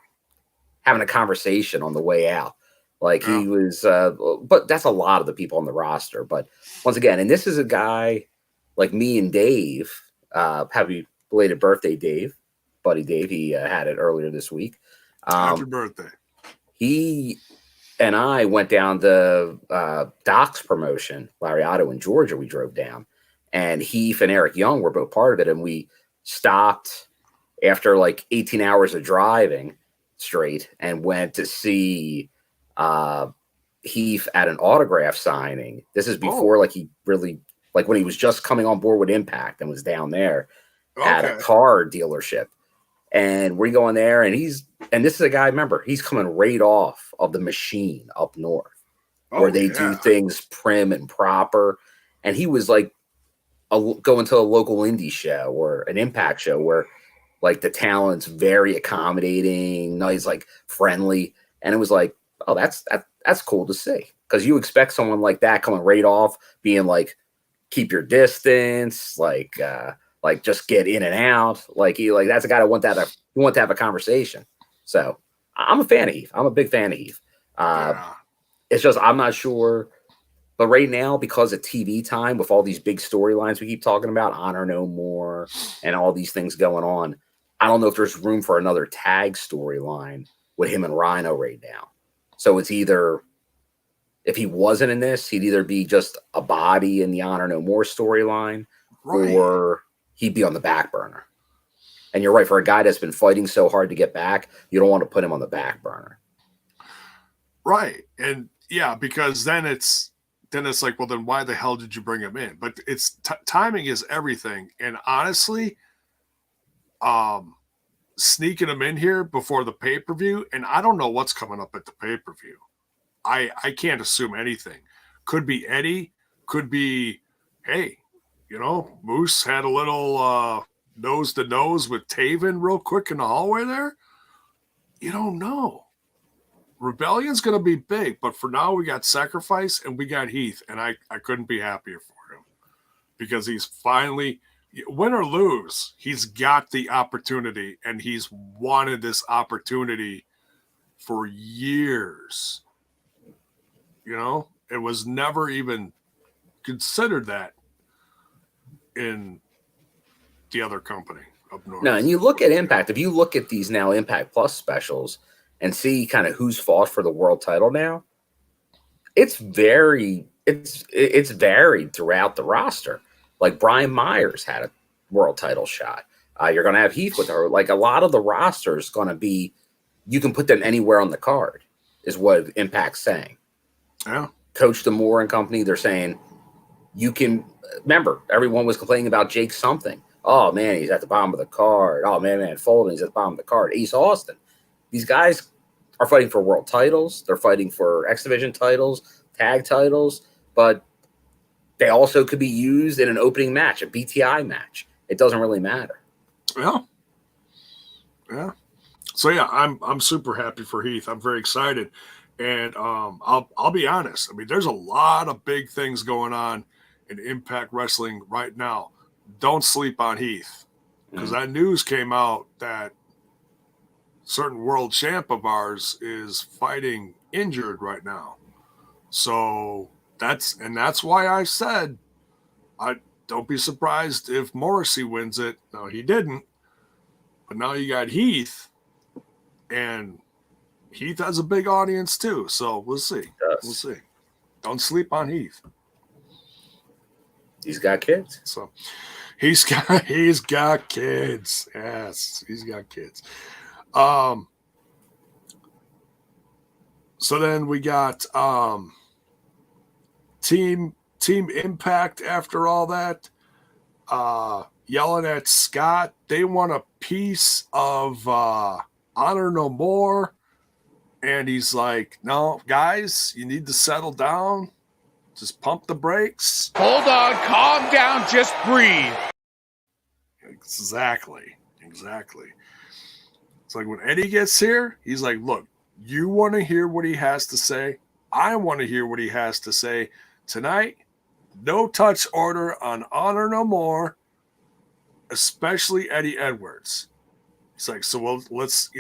having a conversation on the way out. Like he was, but that's a lot of the people on the roster. But once again, and this is a guy like me and Dave, happy belated birthday, Dave, buddy Dave. He had it earlier this week. Happy birthday. and I went down to Doc's promotion, Lariato in Georgia. We drove down, and Heath and Eric Young were both part of it. And we stopped after like 18 hours of driving straight and went to see Heath at an autograph signing. This is before like he really, like when he was just coming on board with Impact and was down there at a car dealership. And we're going there, and this is a guy, remember, he's coming right off of the Machine up north, where they do things prim and proper. And he was like going to a local indie show or an Impact show where like the talent's very accommodating, nice, like friendly. And it was like, oh, that's cool to see. Because you expect someone like that coming right off, being like, keep your distance, like just get in and out. Like that's a guy that want to have a conversation. So I'm a fan of Heath. I'm a big fan of Heath. It's just I'm not sure. But right now, because of TV time, with all these big storylines we keep talking about, Honor No More, and all these things going on, I don't know if there's room for another tag storyline with him and Reina right now. So it's either, if he wasn't in this, he'd either be just a body in the Honor No More storyline, or he'd be on the back burner. And you're right, for a guy that's been fighting so hard to get back, you don't want to put him on the back burner. Right. And yeah, because then it's like, well, then why the hell did you bring him in? But it's timing is everything. And honestly, sneaking him in here before the pay-per-view, and I don't know what's coming up at the pay-per-view. I can't assume anything. Could be Eddie, could be, hey, Moose had a little nose to nose with Taven real quick in the hallway there. You don't know. Rebellion's going to be big, but for now we got Sacrifice and we got Heath, and I couldn't be happier for him because he's finally, win or lose, he's got the opportunity, and he's wanted this opportunity for years. It was never even considered that in the other company up north. No, and you look at Impact. If you look at these now Impact Plus specials and see kind of who's fought for the world title now, it's varied throughout the roster. Like Brian Myers had a world title shot. You're going to have Heath with her. Like a lot of the roster is going to be, you can put them anywhere on the card, is what Impact's saying. Yeah. Coach D'Amore and company, they're saying you can. Remember, everyone was complaining about Jake something. Oh, man, he's at the bottom of the card. Oh, man, Fulton, he's at the bottom of the card. Ace Austin. These guys are fighting for world titles. They're fighting for X Division titles, tag titles, but they also could be used in an opening match, a BTI match. It doesn't really matter. Yeah. Yeah. So, yeah, I'm super happy for Heath. I'm very excited. And I'll be honest. I mean, there's a lot of big things going on in Impact Wrestling right now. Don't sleep on Heath, because that news came out that certain world champ of ours is fighting injured right now. So that's why I said I don't be surprised if Morrissey wins it. No, he didn't. But now you got Heath, and Heath has a big audience too. So we'll see. We'll see. Don't sleep on Heath. He's got kids. So he's got kids. Yes, he's got kids. So then we got Team Impact after all that. Yelling at Scott. They want a piece of Honor No More. And he's like, no, guys, you need to settle down. Just pump the brakes. Hold on, calm down, just breathe. Exactly. It's like when Eddie gets here, he's like, look, you want to hear what he has to say. I want to hear what he has to say. Tonight, no touch order on Honor No More, especially Eddie Edwards. He's like, so well, let's,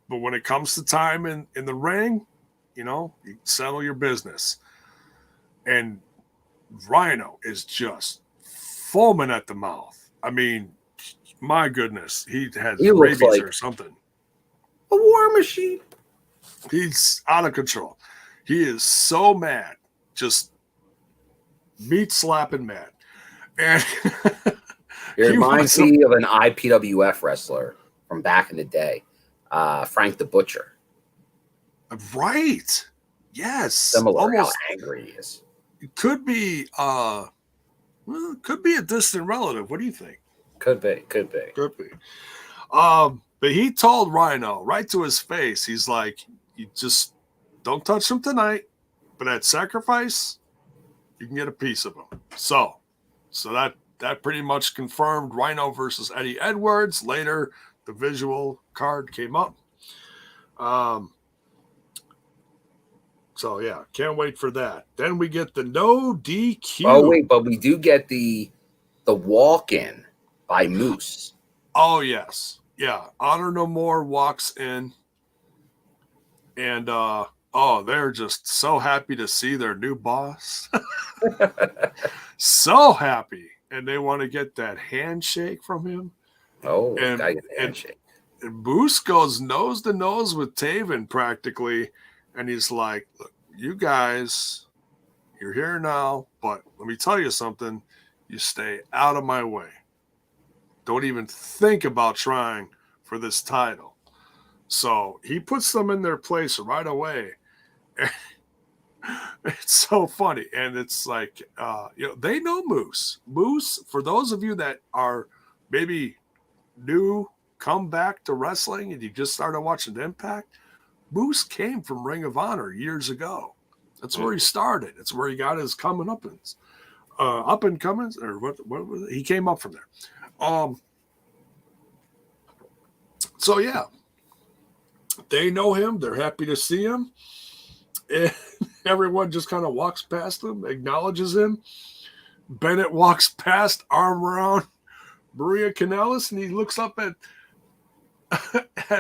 but when it comes to time in the ring, you settle your business. And Rhino is foaming at the mouth. I mean, my goodness, he has rabies or something. A war machine. He's out of control. He is so mad, just meat slapping mad. And it reminds me of an IPWF wrestler from back in the day, Frank the Butcher. Right. Yes. Similar almost, how angry he is. It could be could be a distant relative. What do you think? Could be. But he told Rhino right to his face, he's like, you just don't touch him tonight, but at sacrifice, you can get a piece of him. So that pretty much confirmed Rhino versus Eddie Edwards. Later, the visual card came up. So yeah, can't wait for that. Then we get the no DQ. Oh wait, but we do get the walk-in by Moose. Oh yes, yeah. Honor No More walks in, and they're just so happy to see their new boss. So happy, and they want to get that handshake from him. Oh, and handshake. And Moose goes nose to nose with Taven practically. And he's like, look, you guys, you're here now, but let me tell you something. You stay out of my way. Don't even think about trying for this title. So he puts them in their place right away. It's so funny. And it's like, they know Moose. Moose, for those of you that are maybe new, come back to wrestling and you just started watching Impact, Moose came from Ring of Honor years ago. That's where he started. It's where he got his up and comings, or what was it? He came up from there. So yeah, they know him. They're happy to see him. And everyone just kind of walks past him, acknowledges him. Bennett walks past, arm around Maria Kanellis, and he looks up at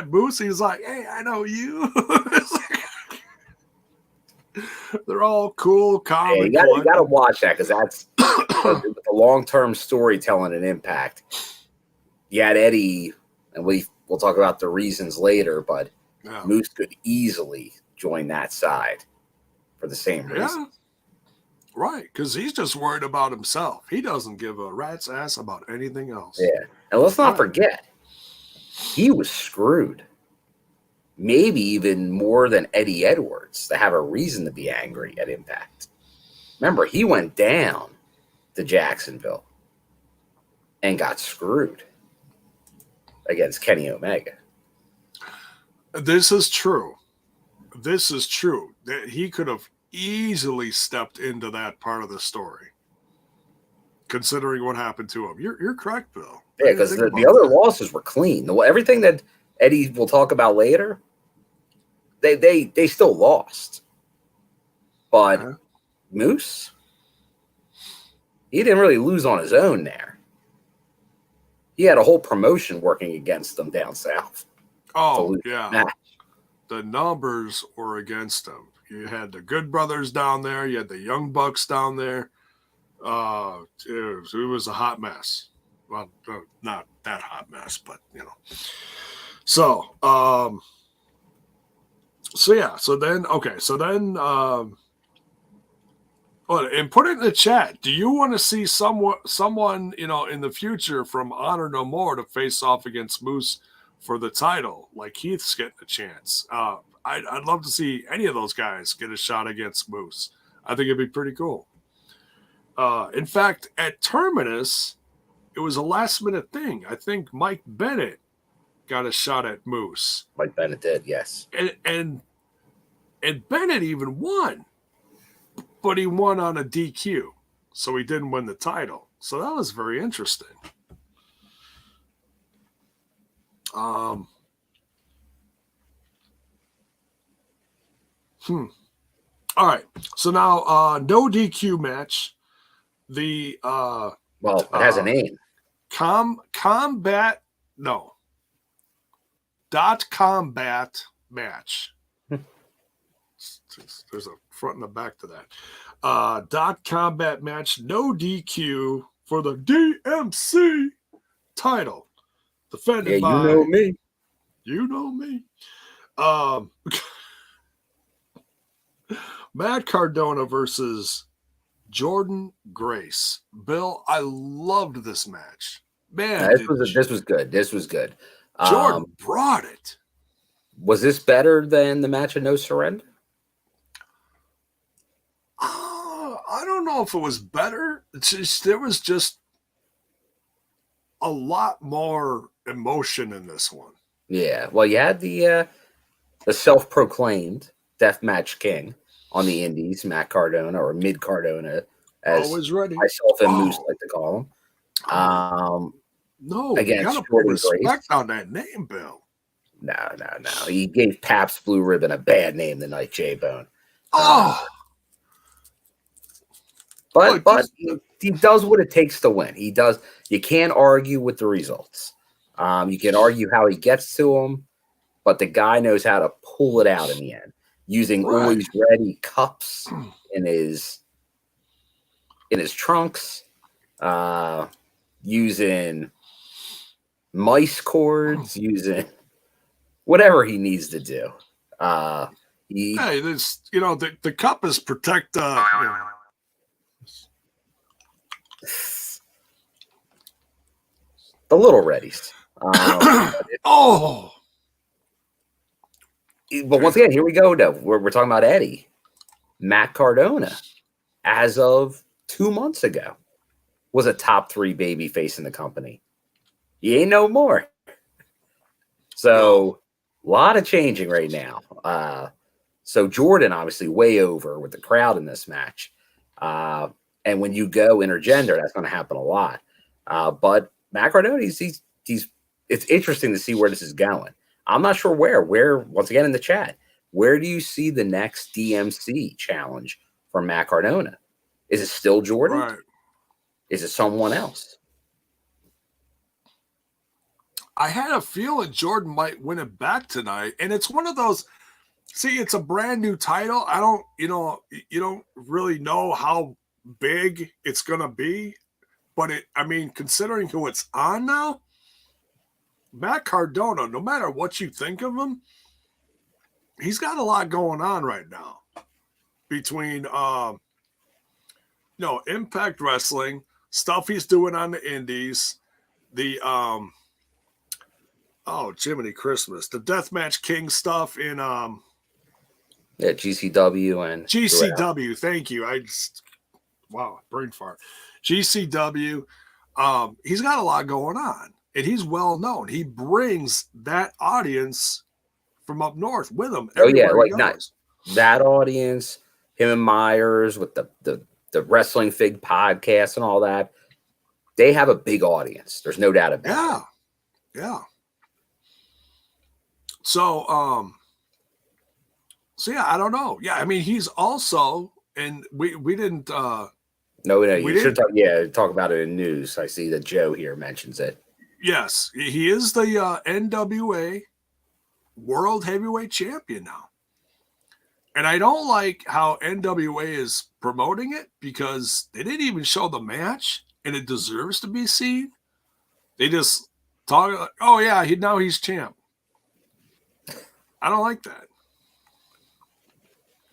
Moose. He's like, hey, I know you. They're all cool, calm. Yeah, you got to watch that because that's the long-term storytelling and Impact. You had Eddie, and we'll talk about the reasons later, but Moose could easily join that side for the same reason. Yeah, right, because he's just worried about himself. He doesn't give a rat's ass about anything else. Yeah, and let's not forget, he was screwed. Maybe even more than Eddie Edwards to have a reason to be angry at Impact. Remember, he went down to Jacksonville and got screwed against Kenny Omega. This is true. That he could have easily stepped into that part of the story, considering what happened to him. You're correct, Bill. Yeah, because the other losses were clean. Everything that Eddie will talk about later, they still lost. But Moose, he didn't really lose on his own there. He had a whole promotion working against him down south. Oh, yeah. The numbers were against him. You had the Good Brothers down there. You had the Young Bucks down there. It was a hot mess. Well, not that hot mess, but, So, and put it in the chat. Do you want to see someone, in the future from Honor No More to face off against Moose for the title? Like Heath's getting a chance. I'd love to see any of those guys get a shot against Moose. I think it'd be pretty cool. In fact, at Terminus, it was a last-minute thing. I think Mike Bennett got a shot at Moose. Mike Bennett did, yes. And Bennett even won. But he won on a DQ. So he didn't win the title. So that was very interesting. All right. So now no DQ match. The it has a name. Combat match. There's a front and a back to that. Combat match, no DQ for the DMC title. Defended by you know me. You know me. Matt Cardona versus Jordynne Grace. Bill, I loved this match. Man, this was good. This was good. Jordynne brought it. Was this better than the match of No Surrender? I don't know if it was better. There was just a lot more emotion in this one. Yeah. Well, you had the self-proclaimed deathmatch king on the Indies, Matt Cardona, or Mid Cardona, as always ready. Myself and Moose like to call him. No, you gotta put respect on that name, Bill. No. He gave Pabst Blue Ribbon a bad name the night J-Bone. But he does what it takes to win. He does. You can't argue with the results. You can argue how he gets to them, but the guy knows how to pull it out in the end, using always ready cups in his trunks, using mice cords, using whatever he needs to do. The cup is protect. The little readies. But once again, here we go. Though we're talking about Eddie. Matt Cardona, as of 2 months ago, was a top 3 baby face in the company. He ain't no more. So a lot of changing right now. So Jordynne obviously way over with the crowd in this match. And when you go intergender, that's going to happen a lot. But Matt Cardona, he's it's interesting to see where this is going. I'm not sure where, once again in the chat, where do you see the next DMC challenge from Matt Cardona? Is it still Jordynne? Right. Is it someone else? I had a feeling Jordynne might win it back tonight. And it's one of those, see, it's a brand new title. You don't really know how big it's going to be. But considering who it's on now, Matt Cardona, no matter what you think of him, he's got a lot going on right now between, Impact Wrestling, stuff he's doing on the Indies, the, Jiminy Christmas, the Deathmatch King stuff in, GCW and GCW. Thank you. Brain fart. GCW. He's got a lot going on. And he's well known. He brings that audience from up north with him. Not that audience, him and Myers with the Wrestling Fig podcast and all that. They have a big audience. There's no doubt about it. Yeah. So I don't know. Yeah, he's also, and we didn't. No, you should talk about it in news. I see that Joe here mentions it. Yes, he is the NWA World Heavyweight Champion now. And I don't like how NWA is promoting it because they didn't even show the match and it deserves to be seen. They just talk like, now he's champ. I don't like that.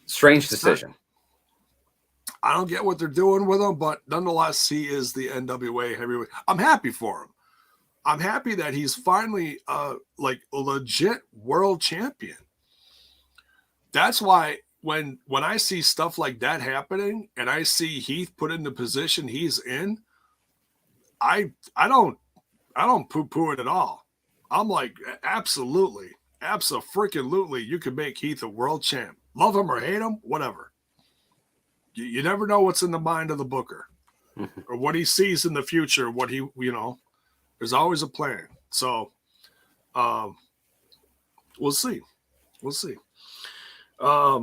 Strange decision. I don't get what they're doing with him, but nonetheless, he is the NWA heavyweight. I'm happy for him. I'm happy that he's finally a legit world champion. That's why when I see stuff like that happening and I see Heath put in the position he's in, I don't poo-poo it at all. I'm like, absolutely, abso-freaking-lutely, you can make Heath a world champ. Love him or hate him, whatever. You never know what's in the mind of the booker or what he sees in the future, what he, there's always a plan. So we'll see. But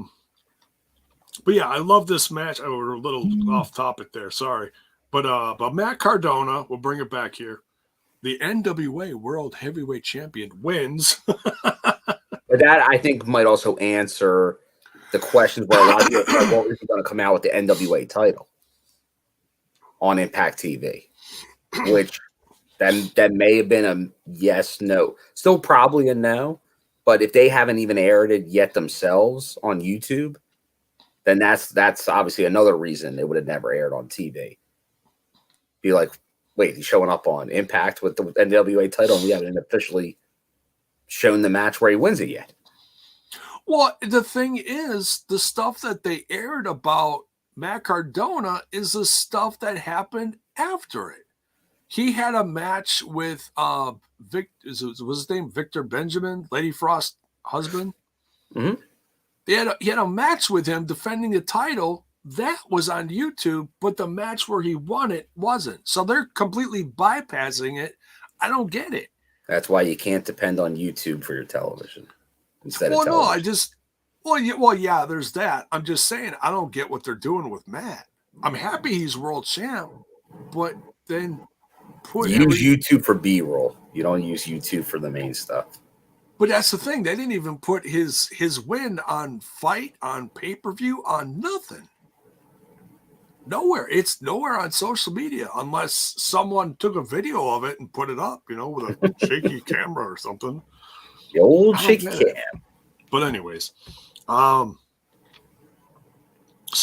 yeah, I love this match. We're a little off topic there. Sorry. But Matt Cardona, we'll bring it back here. The NWA World Heavyweight Champion wins. But that, I think, might also answer the questions where a lot of people are like, well, is he going to come out with the NWA title on Impact TV? Which that may have been a yes, no. Still probably a no. But if they haven't even aired it yet themselves on YouTube, then that's obviously another reason it would have never aired on TV. Be like, wait, he's showing up on Impact with the NWA title, and we haven't officially shown the match where he wins it yet. Well, the thing is, the stuff that they aired about Mack Cardona is the stuff that happened after it. He had a match with was his name Victor Benjamin, Lady Frost's husband? Mm-hmm. He had a match with him defending the title. That was on YouTube, but the match where he won it wasn't. So they're completely bypassing it. I don't get it. That's why you can't depend on YouTube for your television instead well, of television. Yeah, there's that. I'm just saying I don't get what they're doing with Matt. I'm happy he's world champ, but then use YouTube for B-roll. You don't use YouTube for the main stuff. But that's the thing. They didn't even put his win on Fight, on pay-per-view, on nothing. Nowhere. It's nowhere on social media unless someone took a video of it and put it up, with a shaky camera or something. The old shaky cam. But anyways, so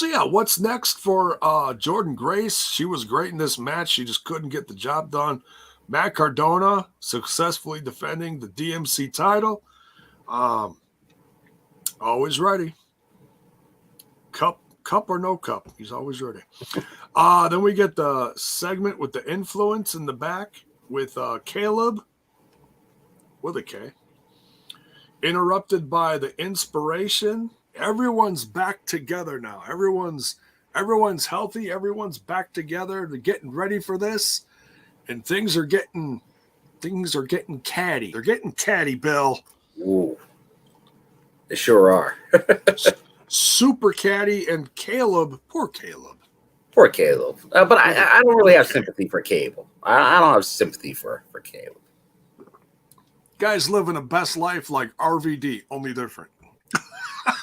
yeah, what's next for Jordynne Grace? She was great in this match. She just couldn't get the job done. Mack Cardona successfully defending the DMC title. Always ready. Cup or no cup, he's always ready. Then we get the segment with the influence in the back with Caleb with a K. Interrupted by the inspiration. Everyone's back together now. Everyone's healthy. Everyone's back together. They're getting ready for this. And things are getting catty. They're getting catty, Bill. Ooh. They sure are. Super catty, and Caleb, poor Caleb. Poor Caleb. But I don't really have sympathy for Caleb. I don't have sympathy for Caleb. Guy's living a best life like RVD, only different.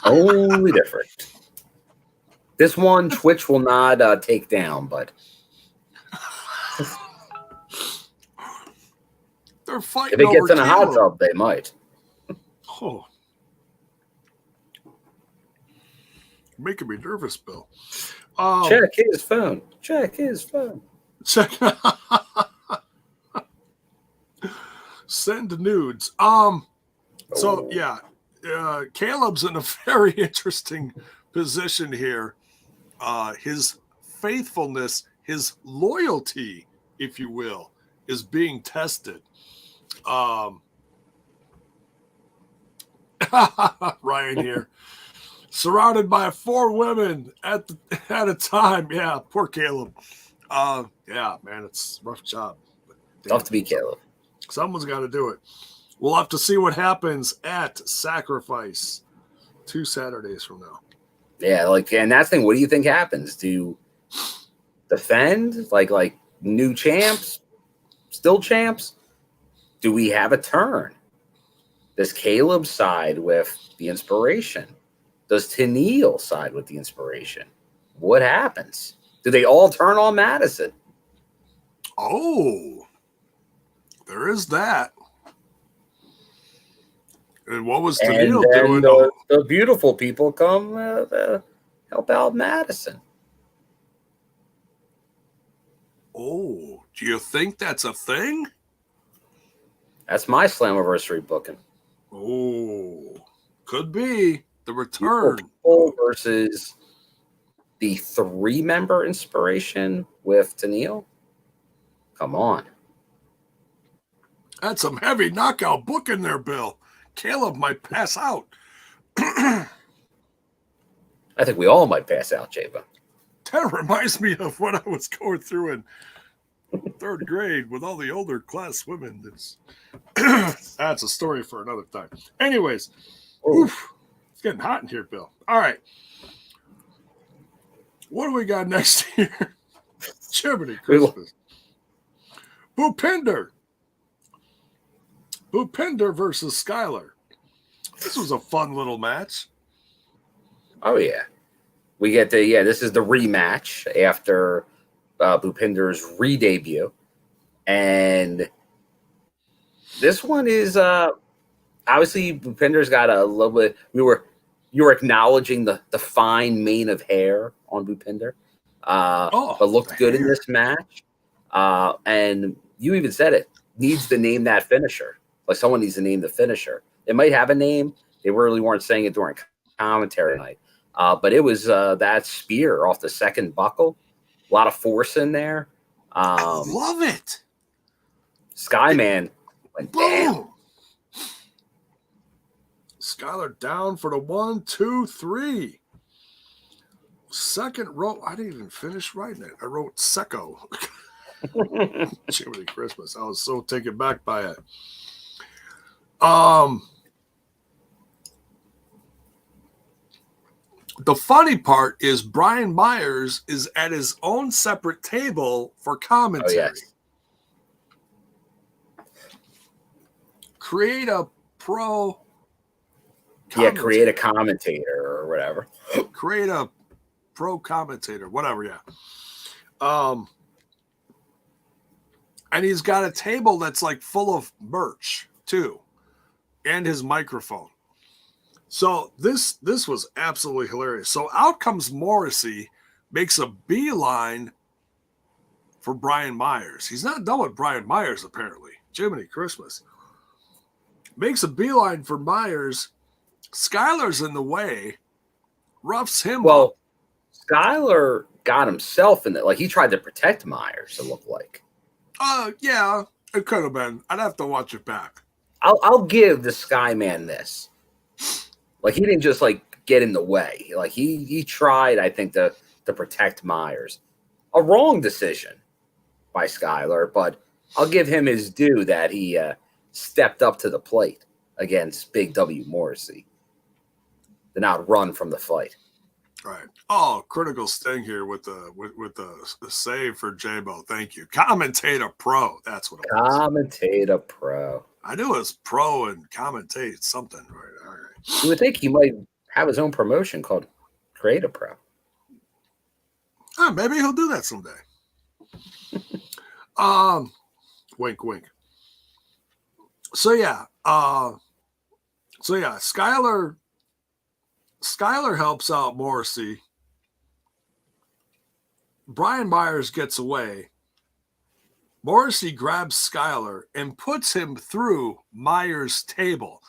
Only different. This one, Twitch will not take down, but... They're fighting. If it gets in a hot tub, they might. Oh, making me nervous, Bill. Check his phone. Send nudes. So yeah, Caleb's in a very interesting position here. His faithfulness, his loyalty, if you will, is being tested. Ryan here, surrounded by 4 women at a time. Yeah, poor Caleb. Yeah, man, it's a rough job. Tough to be Caleb. Someone's got to do it. We'll have to see what happens at Sacrifice 2 Saturdays from now. Yeah, and that's the thing. What do you think happens? Do defend like new champs, still champs? Do we have a turn? Does Caleb side with the inspiration? Does Tenille side with the inspiration? What happens? Do they all turn on Madison? Oh, there is that. And what was Tenille doing? The beautiful people come help out Madison. Oh, do you think that's a thing? That's my Slammiversary booking. Oh, could be the return versus the 3-member inspiration with Tenille. Come on. That's some heavy knockout booking there, Bill. Caleb might pass out. I think we all might pass out, Jabo. That reminds me of what I was going through in 3rd grade with all the older class women. That's a story for another time. Anyways, it's getting hot in here, Bill. All right. What do we got next here? Jiminy Christmas. Bhupinder versus Skyler. This was a fun little match. Oh, yeah. We get this is the rematch after Bhupinder's re-debut. And this one is obviously Bhupinder's got a little bit. you're acknowledging the fine mane of hair on Bhupinder. But looked good in this match. And you even said it needs to name that finisher. Like someone needs to name the finisher. It might have a name. They really weren't saying it during commentary night. But it was that spear off the second buckle. A lot of force in there. I love it. Skyman went down. Skyler down for the 1, 2, 3. Second row. I didn't even finish writing it. I wrote Secco. Jiminy Christmas. I was so taken back by it. The funny part is Brian Myers is at his own separate table for commentary. Oh, yes. Create a pro. Create a commentator or whatever. Create a pro commentator, whatever. Yeah. And he's got a table that's like full of merch too, and his microphone. So this was absolutely hilarious. So out comes Morrissey, makes a beeline for Brian Myers. He's not done with Brian Myers, apparently. Jiminy Christmas. Makes a beeline for Myers. Skyler's in the way. Roughs him up. Skyler got himself in it. Like he tried to protect Myers, it looked like. Yeah, it could have been. I'd have to watch it back. I'll give the Skyman this. Like he didn't just like get in the way. Like he tried, I think, to protect Myers. A wrong decision by Skyler, but I'll give him his due that he stepped up to the plate against Big W Morrissey. Did not run from the fight. Right. Oh, critical sting here with the save for J-Bo. Thank you. Commentator pro. That's what it was. Commentator pro. I knew it was pro and commentate something. Right. All right. You would think he might have his own promotion called Creative Pro. Maybe he'll do that someday. Wink, wink. So yeah. Skyler helps out Morrissey. Brian Myers gets away. Morrissey grabs Skyler and puts him through Myers' table.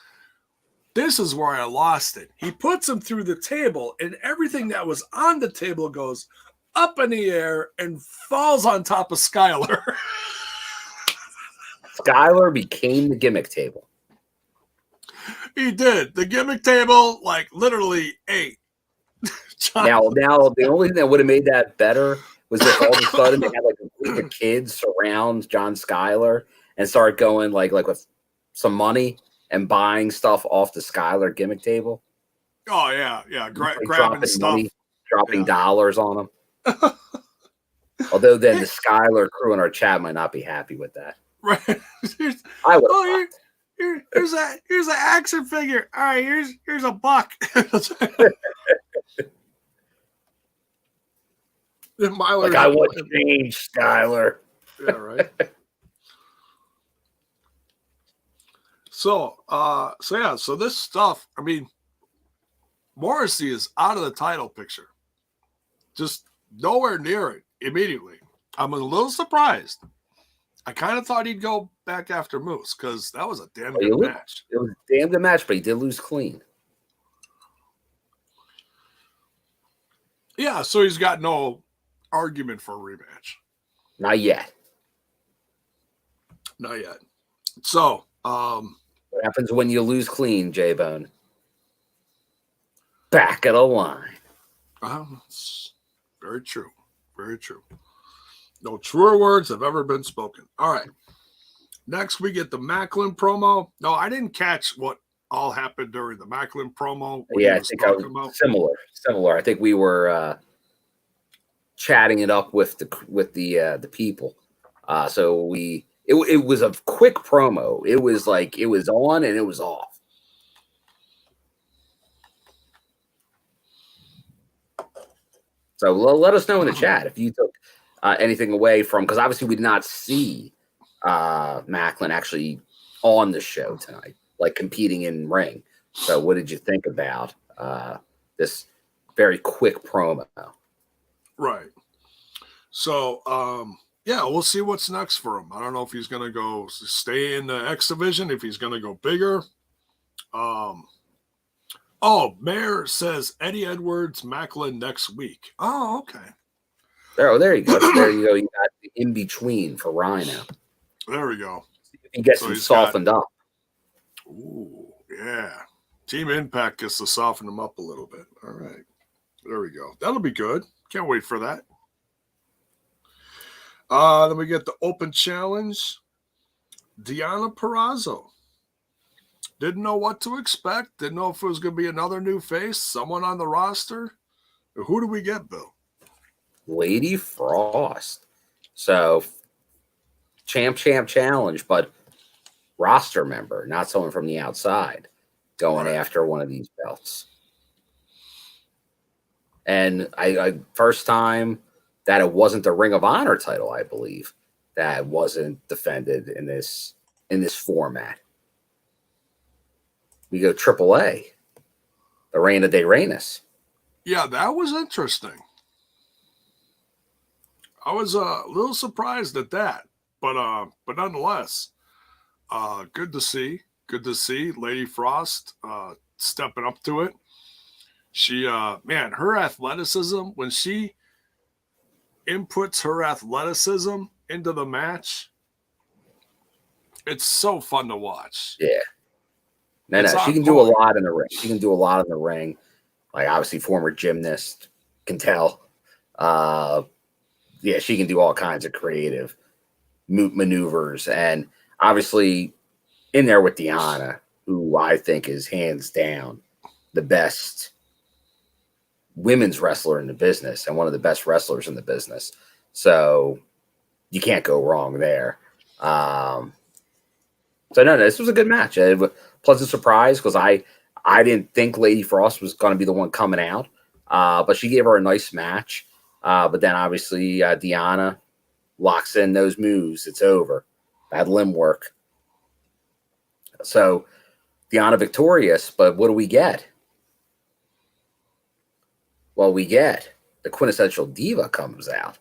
This is where I lost it. He puts him through the table, and everything that was on the table goes up in the air and falls on top of Skyler. Skyler became the gimmick table. He did. The gimmick table, like, literally ate. Now, the only thing that would have made that better was if all of a sudden they had like a group of kids surround John Skyler and start going like with some money and buying stuff off the Skyler gimmick table. Oh yeah, grabbing dropping stuff, money, dropping dollars on them. Although then the Skyler crew in our chat might not be happy with that. Right? I would. Here's an action figure. All right, here's a buck. Like I want change, Skyler. Yeah, right. So this stuff, I mean, Morrissey is out of the title picture. Just nowhere near it immediately. I'm a little surprised. I kind of thought he'd go back after Moose because that was a damn good match. It was a damn good match, but he did lose clean. Yeah, so he's got no argument for a rematch. Not yet. Not yet. So, what happens when you lose clean, J-Bone? Back of the line. It's very true. Very true. No truer words have ever been spoken. All right. Next, we get the Macklin promo. No, I didn't catch what all happened during the Macklin promo. Yeah, I think I was similar. I think we were chatting it up with the people. So it was a quick promo. It was like it was on and it was off. So let us know in the chat if you took anything away from, because obviously we did not see Macklin actually on the show tonight, like competing in ring. So what did you think about this very quick promo. Right. So, yeah, we'll see what's next for him. I don't know if he's going to go stay in the X division, if he's going to go bigger. Mayor says Eddie Edwards, Macklin next week. Oh, okay. There you go. There you go. You got the in between for Reina. There we go. He gets him softened up. Ooh, yeah. Team Impact gets to soften him up a little bit. All right. There we go. That'll be good. Can't wait for that. Then we get the open challenge. Deonna Purrazzo. Didn't know what to expect. Didn't know if it was going to be another new face, someone on the roster. Who do we get, Bill? Lady Frost. So, champ challenge, but roster member, not someone from the outside going after one of these belts. And I first time that it wasn't the Ring of Honor title, I believe, that wasn't defended in this format. We go AAA, the Reina de Reinas. Yeah, that was interesting. I was a little surprised at that, but nonetheless, good to see. Good to see Lady Frost stepping up to it. She, her athleticism, when she inputs her athleticism into the match, it's so fun to watch. Yeah. No, she can do a lot in the ring. She can do a lot in the ring. Like, obviously, former gymnast, can tell. She can do all kinds of creative maneuvers. And obviously, in there with Deonna, who I think is hands down the best women's wrestler in the business and one of the best wrestlers in the business. So you can't go wrong there. This was a good match. A pleasant surprise because I didn't think Lady Frost was going to be the one coming out, but she gave her a nice match. But then obviously Deonna locks in those moves. It's over. Bad limb work. So Deonna victorious, but what do we get? Well, we get the quintessential diva comes out,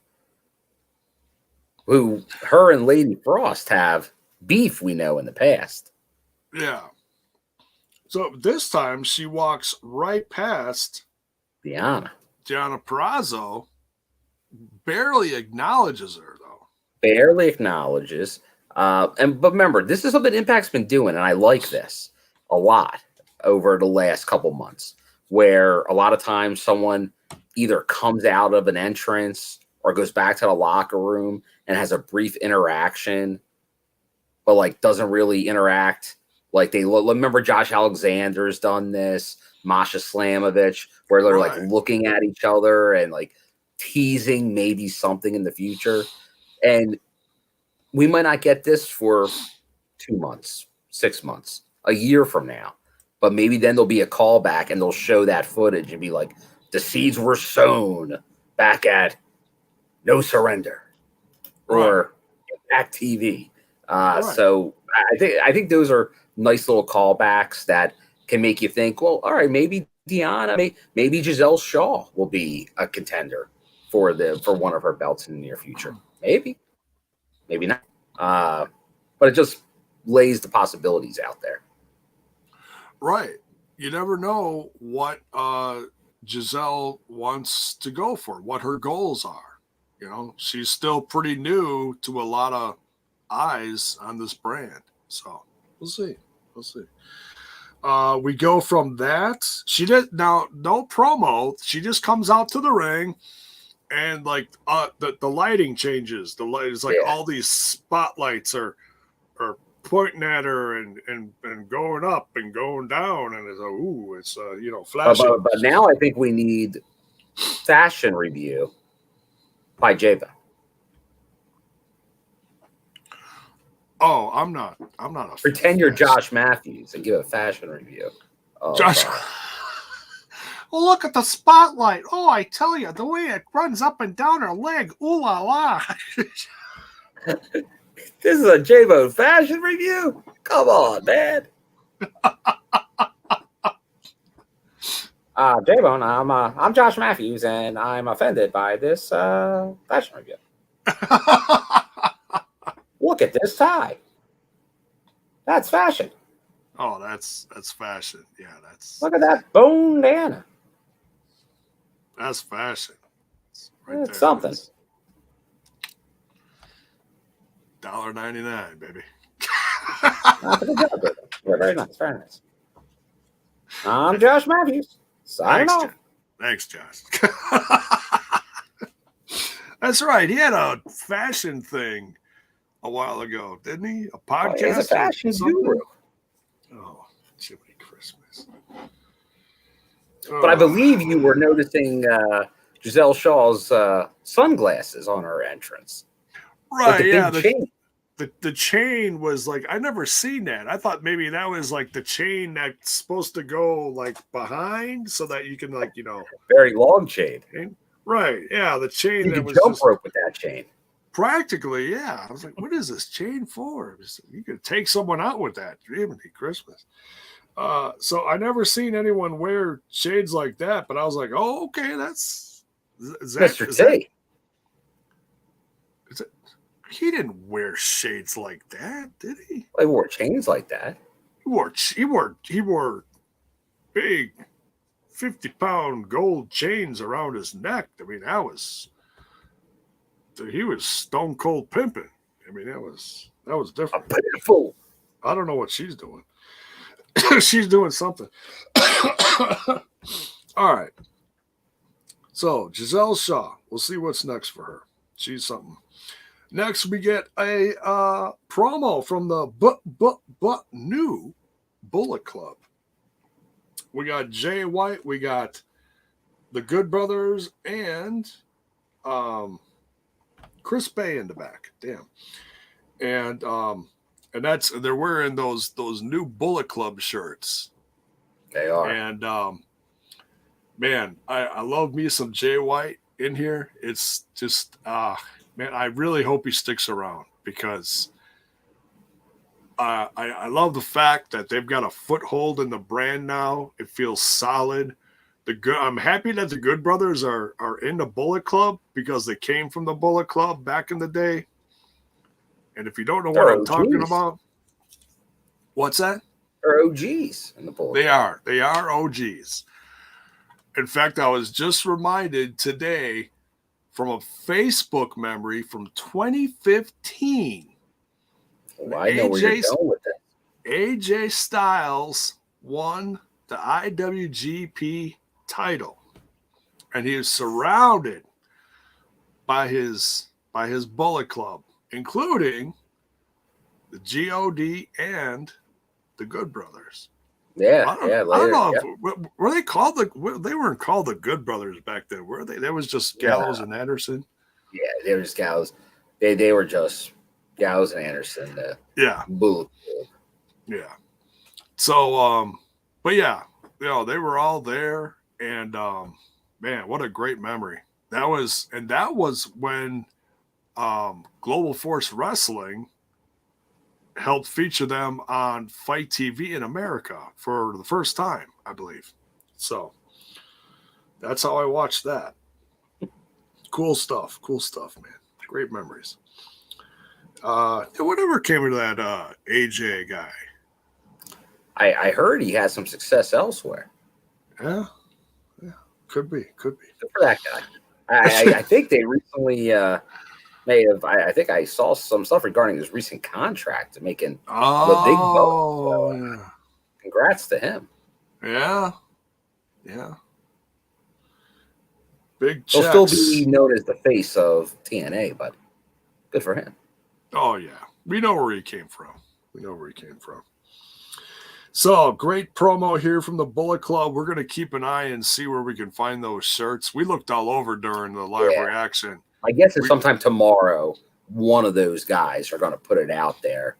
who her and Lady Frost have beef, we know, in the past. Yeah. So this time she walks right past Deonna Purrazzo, barely acknowledges her, though. Barely acknowledges. But remember, this is something Impact's been doing, and I like this a lot over the last couple months, where a lot of times someone either comes out of an entrance or goes back to the locker room and has a brief interaction, but like doesn't really interact. Like they remember Josh Alexander's done this, Masha Slamovich, where they're like looking at each other and like teasing maybe something in the future. And we might not get this for 2 months, 6 months, a year from now. But maybe then there'll be a callback and they'll show that footage and be like, the seeds were sown back at No Surrender or Impact TV. So I think those are nice little callbacks that can make you think, well, all right, maybe Deonna, maybe Giselle Shaw will be a contender for one of her belts in the near future. Maybe not. But it just lays the possibilities out there. Right. You never know what Giselle wants to go for, what her goals are. You know, she's still pretty new to a lot of eyes on this brand. So we'll see. We go from that. She did now no promo. She just comes out to the ring and like the lighting changes. The light is like all these spotlights are pointing at her and going up and going down, and it's flashing. But now I think we need fashion review by Java. Oh, I'm not a pretend you're Josh Matthews and give a fashion review. Oh, Josh. Well, look at the spotlight. Oh, I tell you, the way it runs up and down her leg. Ooh la la. This is a J-Bo fashion review? Come on, man. J-Bone, I'm Josh Matthews, and I'm offended by this fashion review. Look at this tie. That's fashion. Oh, that's fashion. Yeah, Look at that bone Deonna. that's fashion. It's It's something. $1.99, baby. Good job, J-Bone. Yeah, very nice, very nice. I'm Josh Matthews. Signing off. Thanks, Josh. That's right. He had a fashion thing a while ago, didn't he? A podcast. He's a fashion guru. Oh, Jiminy Christmas. But I believe you were noticing Giselle Shaw's sunglasses on her entrance. Right, yeah. Chain. The chain was like, I never seen that. I thought maybe that was like the chain that's supposed to go like behind so that you can like, Very long chain. Right, yeah, the chain You that can was jump just, rope with that chain. practically, yeah. I was like, what is this chain for? You could take someone out with that. Jiminy Christmas. So I never seen anyone wear shades like that, but I was like, oh, okay, that's Mr. T. He didn't wear shades like that, did he? They wore chains like that. He wore big 50-pound gold chains around his neck. I mean, he was stone cold pimping. I mean, that was different. Fool. I don't know what she's doing. She's doing something. All right. So Giselle Shaw, we'll see what's next for her. She's something. Next, we get a promo from the new Bullet Club. We got Jay White, we got the Good Brothers, and Chris Bay in the back. Damn. And they're wearing those new Bullet Club shirts. They are. And man, I love me some Jay White in here. It's just man, I really hope he sticks around because I love the fact that they've got a foothold in the brand now. It feels solid. I'm happy that the Good Brothers are in the Bullet Club because they came from the Bullet Club back in the day. And if you don't know what I'm talking about, what's that? They're OGs in the Bullet Club. They are OGs. In fact, I was just reminded today from a Facebook memory from 2015. Well, I know where you're going with that. AJ Styles won the IWGP title, and he was surrounded by his Bullet Club, including the God and the Good Brothers. Yeah, I don't know. Were they called they weren't called the Good Brothers back then, were they? There was just Gallows and Anderson. Yeah, they were just Gallows. They were just Gallows and Anderson. Bullet. Yeah. So, but yeah, they were all there, and man, what a great memory that was. And that was when Global Force Wrestling helped feature them on Fight TV in America for the first time, I believe. So that's how I watched that. Cool stuff, man. Great memories. Whatever came into that AJ guy? I heard he has some success elsewhere. Yeah, could be. Good for that guy. I think they recently may have. I think I saw some stuff regarding his recent contract making the big bucks. So, yeah. Congrats to him. Yeah. Big checks. He'll still be known as the face of TNA, but good for him. Oh yeah, we know where he came from. So great promo here from the Bullet Club. We're going to keep an eye and see where we can find those shirts. We looked all over during the live reaction. I guess it's sometime tomorrow. One of those guys are going to put it out there.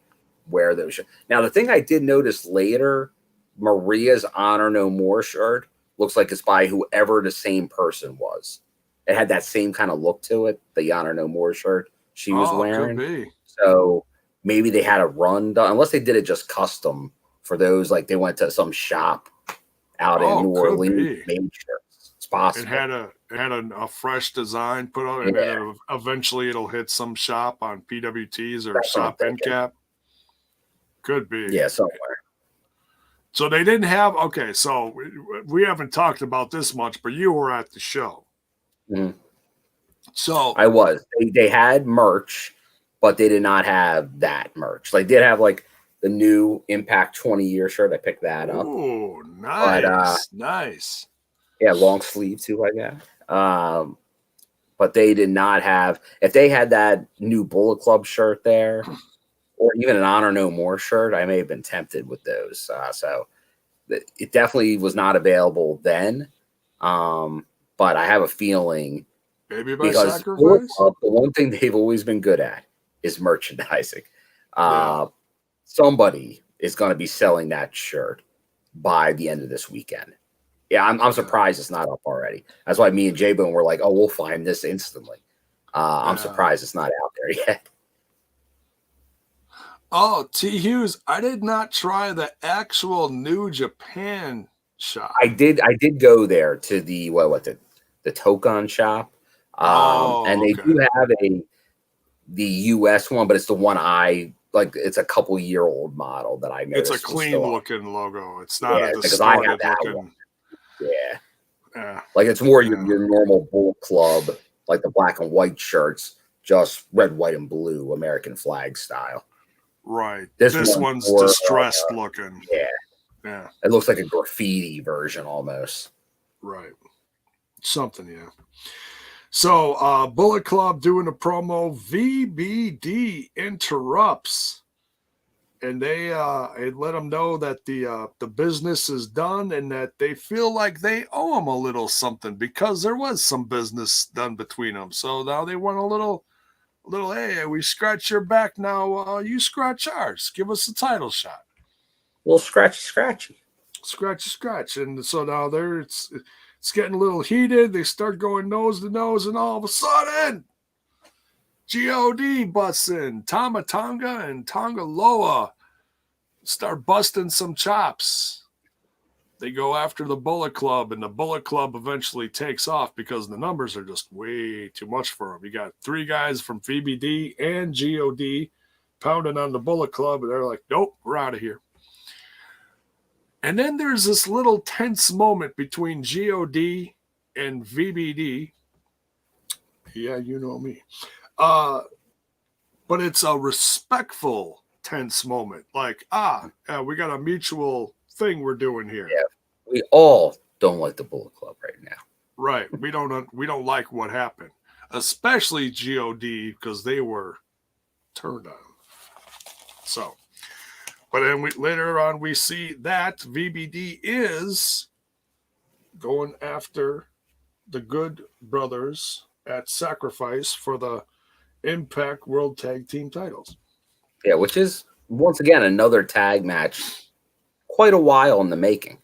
Wear those shirts. Now, the thing I did notice later, Maria's Honor No More shirt looks like it's by whoever the same person was. It had that same kind of look to it, the Honor No More shirt she was wearing. Could be. So maybe they had a run done, unless they did it just custom for those. Like they went to some shop out in New could Orleans be. made shirts. It's possible. It had a fresh design put on, and then eventually it'll hit some shop on PWTs or That's what I'm shop end thinking. cap. Could be. Yeah, somewhere. So they didn't have. Okay, so we haven't talked about this much, but you were at the show. Mhm. So I was. They had merch, but they did not have that merch. Like, they did have like the new Impact 20-year shirt. I picked that up. oh, nice, nice. Yeah, long sleeve too, I guess. But they did not have. If they had that new Bullet Club shirt there, or even an Honor No More shirt, I may have been tempted with those. So it definitely was not available then. But I have a feeling. Maybe by Because sacrifice. the one thing they've always been good at is merchandising. Somebody is going to be selling that shirt by the end of this weekend. Yeah, I'm surprised it's not up already. That's why me and J-Bone were like, oh, we'll find this instantly. I'm surprised it's not out there yet. Oh, T. Hughes, I did not try the actual New Japan shop. I did go there to the the Tokon shop. And they do have the US one, but it's the one it's a couple year old model that I noticed. It's a clean looking logo. It's not a because I have that looking one. Yeah. Like, it's more your normal Bullet Club, like the black and white shirts, just red, white, and blue American flag style. Right. This one's more distressed looking. Yeah. It looks like a graffiti version almost. Right. Something, yeah. So, Bullet Club doing a promo. VBD interrupts, and they let them know that the business is done and that they feel like they owe them a little something because there was some business done between them. So now they want a little. Hey, we scratch your back now. You scratch ours. Give us a title shot. A little scratchy. And so now it's getting a little heated. They start going nose to nose, and all of a sudden, God busts in. Tama Tonga and Tonga Loa start busting some chops. They go after the Bullet Club, and the Bullet Club eventually takes off because the numbers are just way too much for them. You got 3 guys from VBD and God pounding on the Bullet Club, and they're like, nope, we're out of here. And then there's this little tense moment between God and VBD. Yeah, you know me. But it's a respectful, tense moment. Like, we got a mutual thing we're doing here. Yeah, we all don't like the Bullet Club right now. Right. We don't like what happened, especially God, because they were turned on. So, but then later on we see that VBD is going after the Good Brothers at Sacrifice for the Impact World Tag Team titles. Yeah, which is once again another tag match. Quite a while in the making.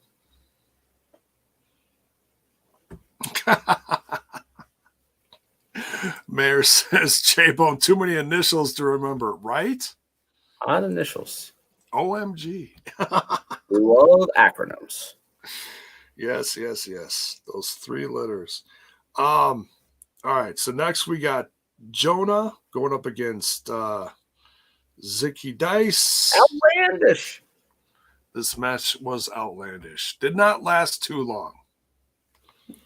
Mayor says, J-Bone, too many initials to remember, right? Odd initials. OMG. We love acronyms. Yes. Those 3 letters. All right, so next we got JONAH going up against Zicky Dice. Outlandish. This match was outlandish. Did not last too long.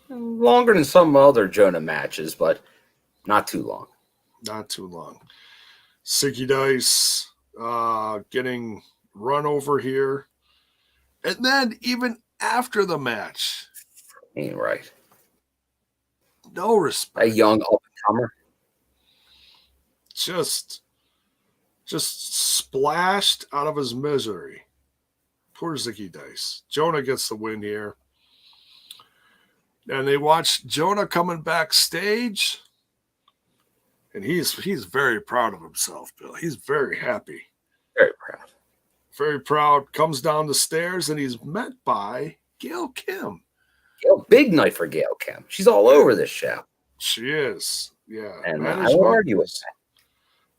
Longer than some other JONAH matches, but not too long. Not too long. Zicky Dice getting run over here. And then even after the match. Ain't right. No respect. A young up-and-comer. Just splashed out of his misery. Poor Zicky Dice. JONAH gets the win here. And they watch JONAH coming backstage. And he's very proud of himself, Bill. He's very happy. Very proud. Very proud. Comes down the stairs and he's met by Gail Kim. Big night for Gail Kim. She's all over this show. She is. Yeah. And I won't argue with that.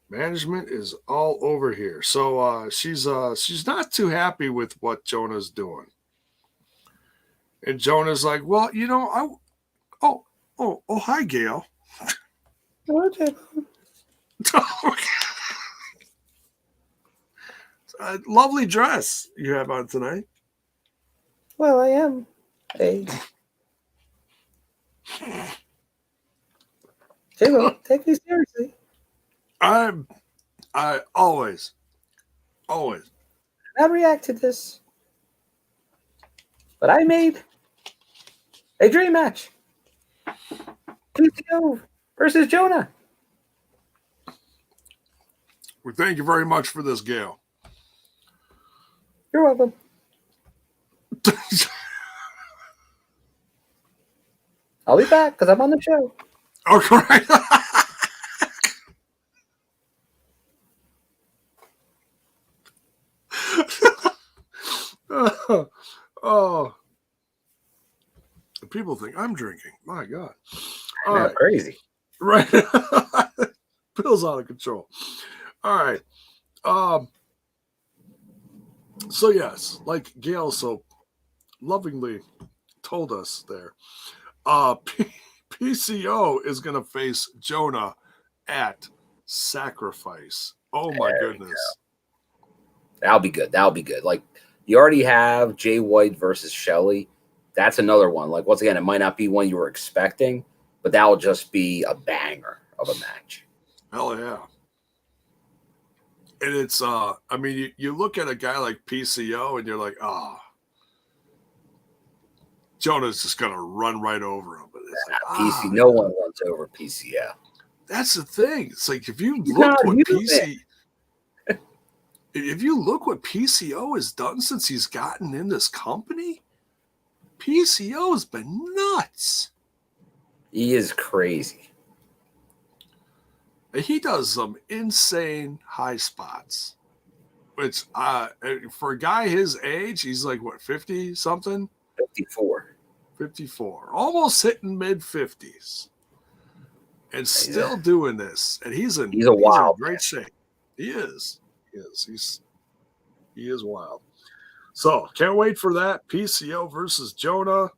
Management is all over here. So she's not too happy with what JONAH's doing. And JONAH's like, well, hi, Gail. Lovely dress you have on tonight. Well, I am. Hey. J-Bo, take me seriously. I always. I react to this. But I made a dream match. PCO versus JONAH. Well, thank you very much for this, Gail. You're welcome. I'll be back because I'm on the show. Okay. Oh, people think I'm drinking. My God. All right. Crazy. Right. Bill's out of control. All right. So yes, like Gail so lovingly told us there, PCO is going to face JONAH at Sacrifice. Oh my goodness. That'll be good. Like, you already have Jay White versus Shelley. That's another one. Like, once again, it might not be one you were expecting, but that'll just be a banger of a match. Hell yeah. And it's, you look at a guy like PCO and you're like, JONAH's just going to run right over him. But it's like, no one runs over PCO. That's the thing. It's like, if you look what PCO has done since he's gotten in this company, PCO has been nuts. He is crazy. He does some insane high spots, which for a guy his age, he's like, what, 50 something? 54. Almost hitting mid-50s. And still doing this. And he's in great shape. He is. He is wild. So can't wait for that. PCO versus JONAH.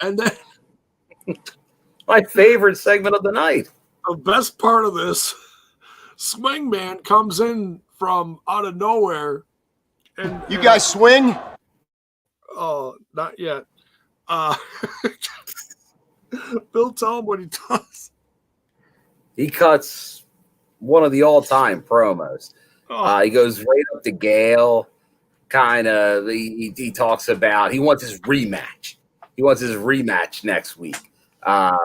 And then my favorite segment of the night. The best part of this, Swingman comes in from out of nowhere. And you guys swing? Oh, not yet. Bill, tell him what he does. He cuts one of the all-time promos. He goes right up to Gail. Kind of, he talks about he wants his rematch. He wants his rematch next week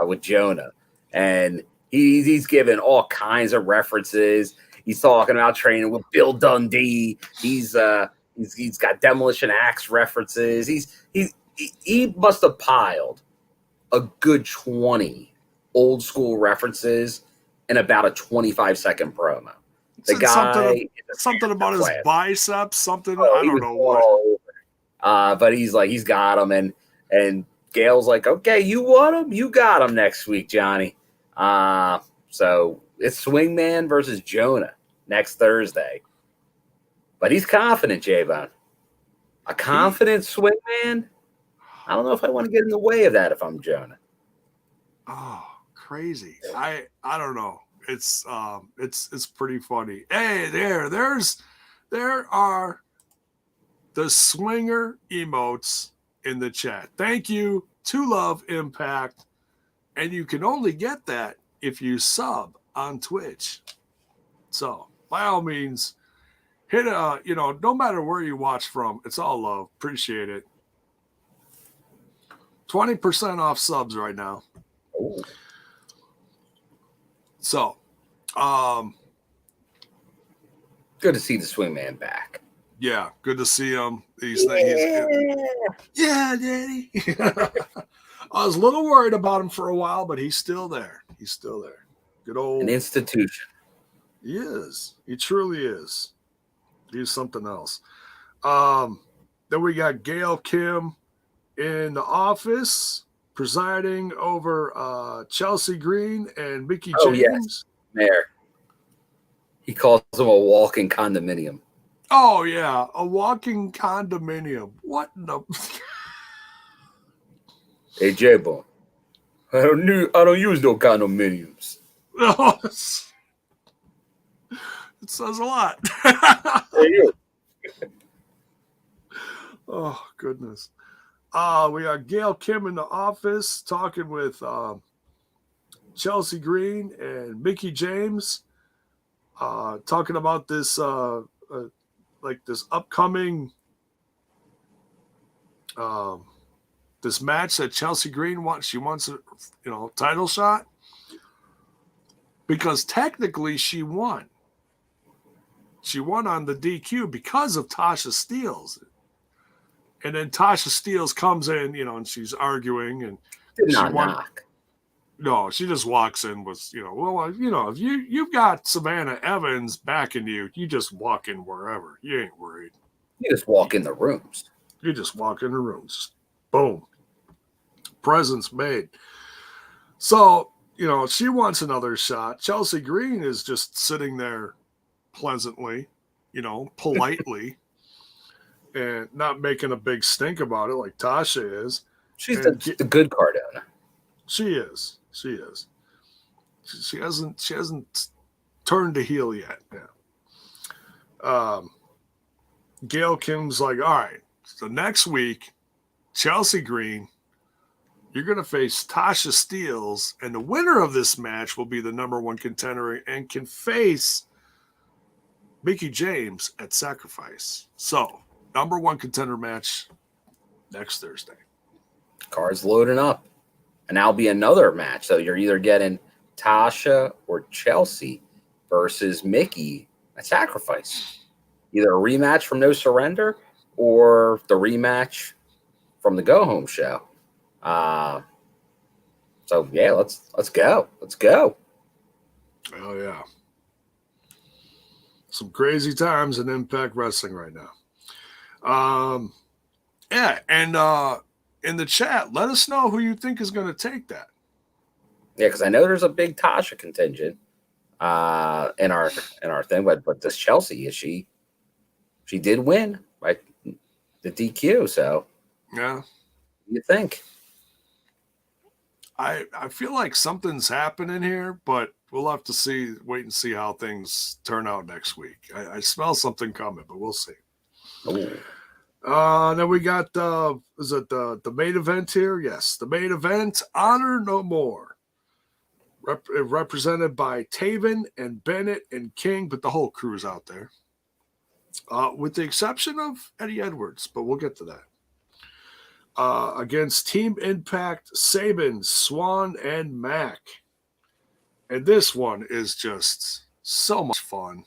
with JONAH, and he's giving all kinds of references. He's talking about training with Bill Dundee. He's got Demolition Axe references. He must have piled a good 20 old school references in about a 25-second promo. The guy, something about his biceps, something, I don't know what. But he's got him, and Gail's like, okay, you want him? You got him next week, Johnny. So it's Swingman versus JONAH next Thursday. But he's confident, J-Bone. A confident Swingman? I don't know if I want to get in the way of that if I'm JONAH. Oh, crazy. I don't know. It's pretty funny. Hey, there are the swinger emotes in the chat. Thank you to Love Impact. And you can only get that if you sub on Twitch. So by all means, hit no matter where you watch from, it's all love. Appreciate it. 20% off subs right now. Ooh. So, good to see the Swingman back. Yeah, good to see him. Yeah, Daddy. I was a little worried about him for a while, but he's still there. Good old an institution. He is. He truly is. He's something else. Then we got Gail Kim in the office, presiding over Chelsea Green and Mickey James. Yes. There. He calls them a walking condominium. Oh yeah, a walking condominium. What in the? Hey, J-Bone, I don't use no condominiums. It says a lot. Hey, you. Oh goodness. We got Gail Kim in the office talking with Chelsea Green and Mickie James, talking about this like this upcoming this match that Chelsea Green wants. She wants a title shot because technically she won. She won on the DQ because of Tasha Steelz. And then Tasha Steelz comes in, and she's arguing, and Did she not won. knock. No, she just walks in with, if you've got Savannah Evans backing you, you just walk in wherever. You ain't worried. You just walk in the rooms. You just walk in the rooms. Boom. Presence made. So, she wants another shot. Chelsea Green is just sitting there pleasantly, politely. And not making a big stink about it like Tasha is. She's the good Cardona. She is. She hasn't turned to heel yet. Yeah. Gail Kim's like, all right, so next week, Chelsea Green, you're going to face Tasha Steelz, and the winner of this match will be the number one contender and can face Mickie James at Sacrifice. So, number one contender match next Thursday. Card's loading up. And that'll be another match. So you're either getting Tasha or Chelsea versus Mickie at Sacrifice. Either a rematch from No Surrender or the rematch from the Go Home show. So yeah, let's go. Let's go. Oh yeah. Some crazy times in Impact Wrestling right now. Yeah, and in the chat, let us know who you think is going to take that. Yeah, because I know there's a big Tasha contingent in our thing, but this Chelsea, she did win by the DQ, so yeah. What do you think? I feel like something's happening here, but we'll have to wait and see how things turn out next week. I smell something coming, but we'll see. Ooh. Then we got is it the main event here? Yes, the main event, Honor No More. Represented by Taven and Bennett and King, but the whole crew's out there. With the exception of Eddie Edwards, but we'll get to that. Against Team Impact, Sabin, Swann, and Mack. And this one is just so much fun.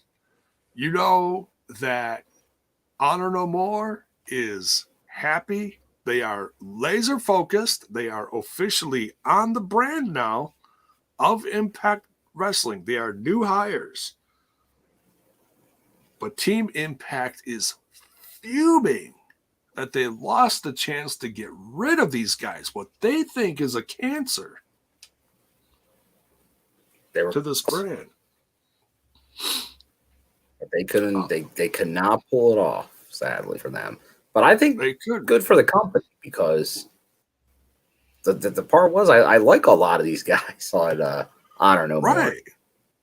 You know that Honor No More is happy. They are laser focused. They are officially on the brand now of Impact Wrestling. They are new hires. But Team Impact is fuming that they lost the chance to get rid of these guys, what they think is a cancer to this brand. But they couldn't. They could not pull it off, sadly for them. But I think they could. Good for the company because the part was I like a lot of these guys on Honor No More.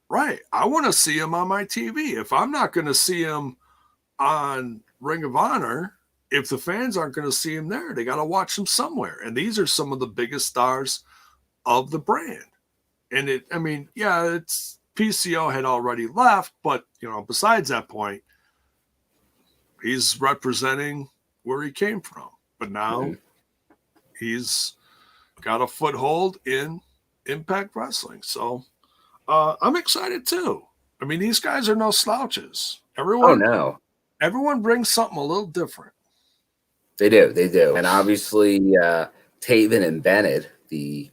Right. I want to see them on my TV. If I'm not going to see them on Ring of Honor, if the fans aren't going to see them there, they got to watch them somewhere. And these are some of the biggest stars of the brand. And it's PCO had already left, but besides that point, he's representing where he came from. But now he's got a foothold in Impact Wrestling. So I'm excited too. I mean, these guys are no slouches. Everyone brings something a little different. They do. And obviously, Taven and Bennett, the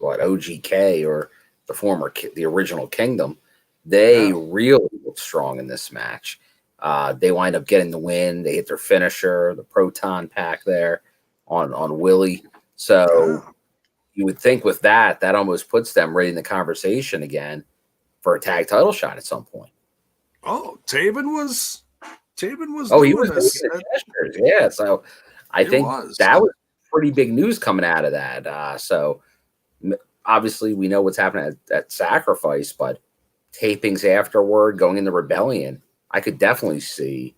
OGK or the original Kingdom, they really look strong in this match. They wind up getting the win. They hit their finisher, the Proton Pack there on Willie. So you would think with that almost puts them right in the conversation again for a tag title shot at some point. Oh, Taven Taven was he doing was this. making the gestures. Yeah, so I think that was pretty big news coming out of that. So obviously we know what's happening at Sacrifice, but tapings afterward, going into Rebellion, I could definitely see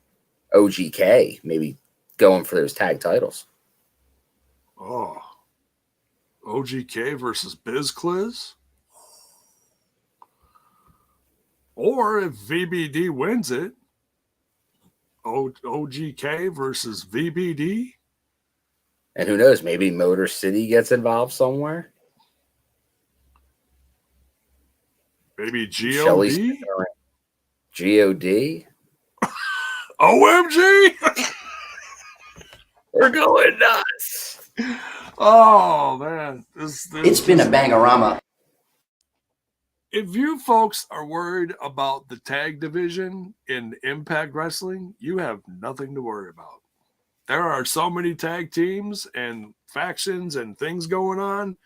OGK maybe going for those tag titles. Oh, OGK versus BizCliz? Or if VBD wins it, OGK versus VBD? And who knows, maybe Motor City gets involved somewhere. Maybe GOD? GOD? OMG! We're going nuts. Oh, man. It's been a bangorama. If you folks are worried about the tag division in Impact Wrestling, you have nothing to worry about. There are so many tag teams and factions and things going on.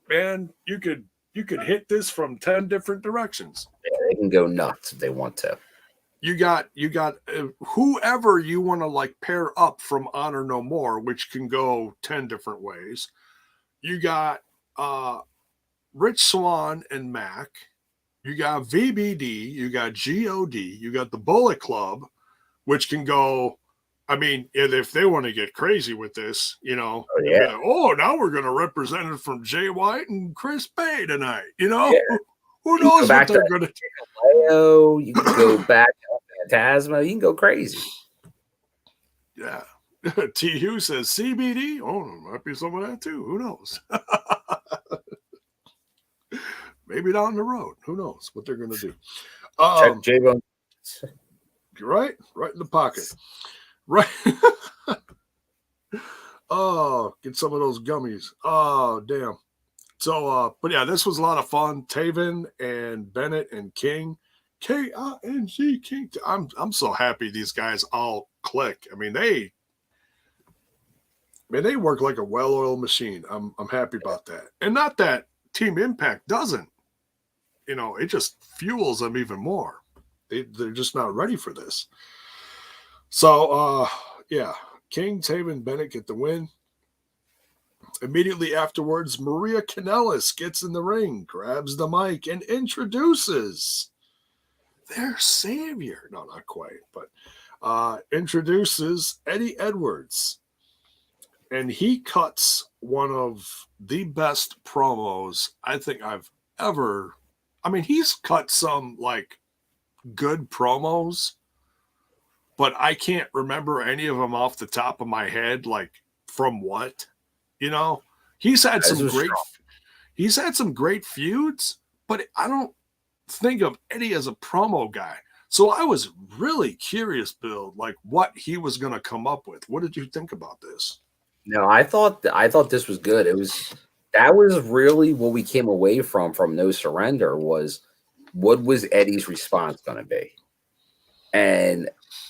Man, you could hit this from 10 different directions. Yeah, they can go nuts if they want to. You got whoever you want to like pair up from Honor No More, which can go 10 different ways. You got Rich Swann and Mack. You got VBD. You got GOD. You got the Bullet Club, which can go. I mean, if they want to get crazy with this, Oh, yeah. Now we're going to represent it from Jay White and Chris Bay tonight. Yeah. Who knows what they're going to do? You can go back to Phantasma. You can go crazy. Yeah. T. Hugh says CBD. Oh, might be some of that too. Who knows? Maybe down the road. Who knows what they're going to do? Check J-Bone. Right in the pocket. Right. Oh, get some of those gummies. Oh, damn. So, but yeah, this was a lot of fun. Taven and Bennett and King, K-I-N-G, King. I'm so happy these guys all click. I mean, they work like a well-oiled machine. I'm happy about that. And not that Team Impact doesn't. It just fuels them even more. They're just not ready for this. So, yeah, King, Taven, Bennett get the win. Immediately afterwards, Maria Kanellis gets in the ring, grabs the mic, and introduces their savior. No, not quite, but introduces Eddie Edwards. And he cuts one of the best promos I think I've ever. I mean, he's cut some, like, good promos, but I can't remember any of them off the top of my head, like, from what. He's had some great feuds, but I don't think of Eddie as a promo guy. So I was really curious, Bill, like what he was going to come up with. What did you think about this? No, I thought this was good. That was really what we came away from No Surrender was what was Eddie's response going to be? And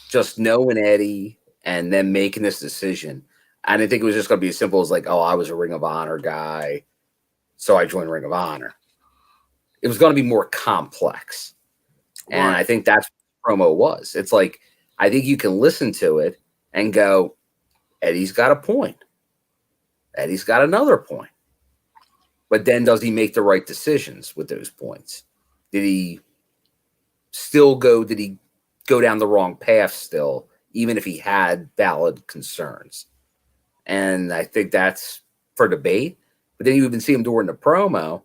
just knowing Eddie and then making this decision. I didn't think it was just going to be as simple as like, oh, I was a Ring of Honor guy, so I joined Ring of Honor. It was going to be more complex. And I think that's what the promo was. It's like, I think you can listen to it and go, Eddie's got a point. Eddie's got another point. But then does he make the right decisions with those points? Did he go down the wrong path still, even if he had valid concerns? And I think that's for debate. But then you even see him during the promo,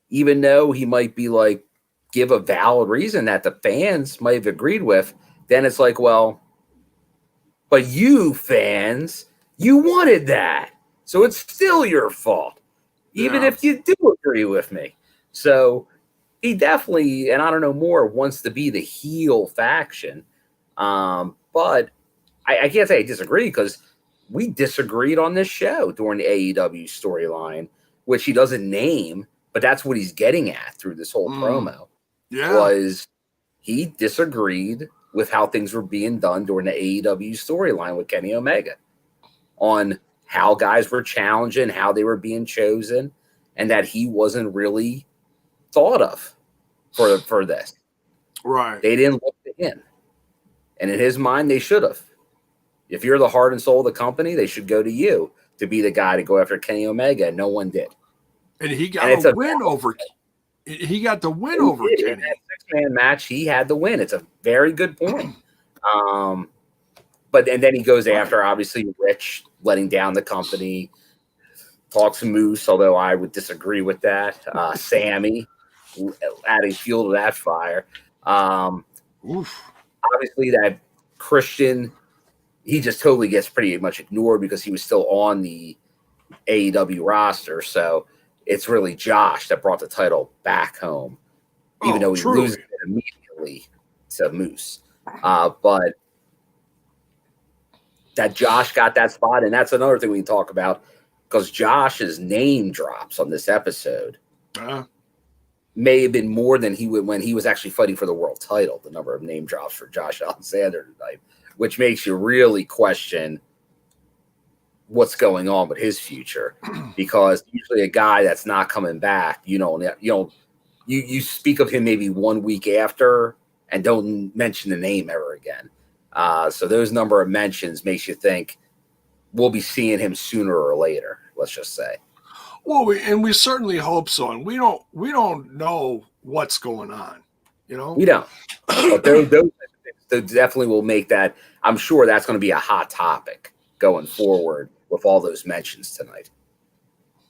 even though he might be like, give a valid reason that the fans might have agreed with, then it's like, well, but you fans, you wanted that. So it's still your fault, even if you do agree with me. So he definitely, and I don't know more, wants to be the heel faction. But I can't say I disagree because we disagreed on this show during the AEW storyline, which he doesn't name, but that's what he's getting at through this whole promo. Yeah. Was he disagreed with how things were being done during the AEW storyline with Kenny Omega on how guys were challenging, how they were being chosen, and that he wasn't really thought of for this. Right. They didn't look to him. And in his mind, they should have. If you're the heart and soul of the company, they should go to you to be the guy to go after Kenny Omega, and no one did. And he got a win over. He got the win over Kenny. In that 6-man match, he had the win. It's a very good point. But then he goes after, obviously, Rich letting down the company. Talks Moose, although I would disagree with that. Sammy adding fuel to that fire. Obviously, that Christian, he just totally gets pretty much ignored because he was still on the AEW roster. So it's really Josh that brought the title back home, even though he loses it immediately to Moose. But that Josh got that spot, and that's another thing we can talk about. Because Josh's name drops on this episode may have been more than he would when he was actually fighting for the world title. The number of name drops for Josh Alexander tonight, which makes you really question what's going on with his future. Because usually a guy that's not coming back, you speak of him maybe 1 week after and don't mention the name ever again. So those number of mentions makes you think we'll be seeing him sooner or later. Let's just say. Well, we certainly hope so, and we don't know what's going on. We don't. But those definitely will make that. I'm sure that's going to be a hot topic going forward with all those mentions tonight.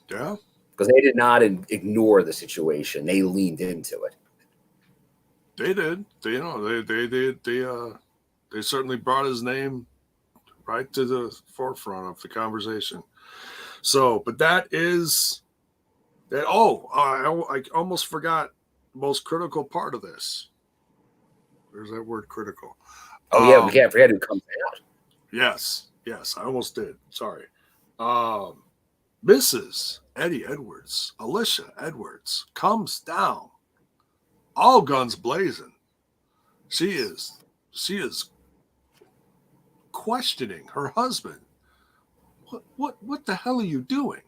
Yeah, because they did not ignore the situation; they leaned into it. They did. They certainly brought his name right to the forefront of the conversation. So, but that is that. Oh, I almost forgot the most critical part of this. There's that word critical. Oh, yeah, we can't forget who comes out. Yes, I almost did. Sorry. Mrs. Eddie Edwards, Alicia Edwards, comes down, all guns blazing. She is questioning her husband. What the hell are you doing?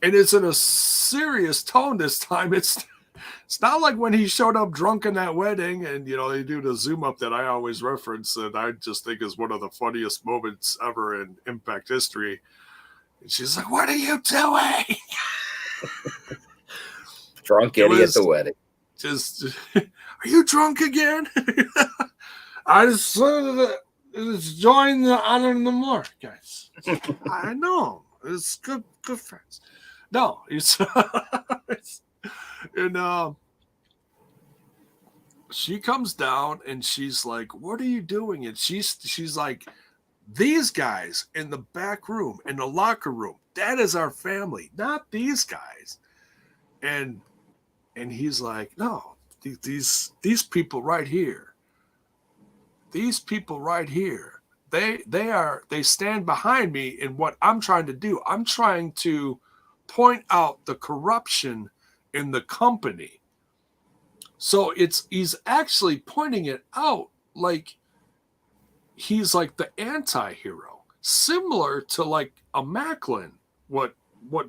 And it's in a serious tone this time. It's not like when he showed up drunk in that wedding and they do the zoom up that I always reference that I just think is one of the funniest moments ever in Impact history. And she's like, "What are you doing?" Drunk Eddie at the wedding. Just, are you drunk again? I just join the honor no more, guys. I know it's good friends. No, it's and she comes down and she's like, "What are you doing?" And she's like, "These guys in the back room, in the locker room, that is our family, not these guys." And he's like, "No, these people right here. These people right here, they stand behind me in what I'm trying to do. I'm trying to point out the corruption in the company." So he's actually pointing it out like he's like the anti-hero, similar to like a Macklin, what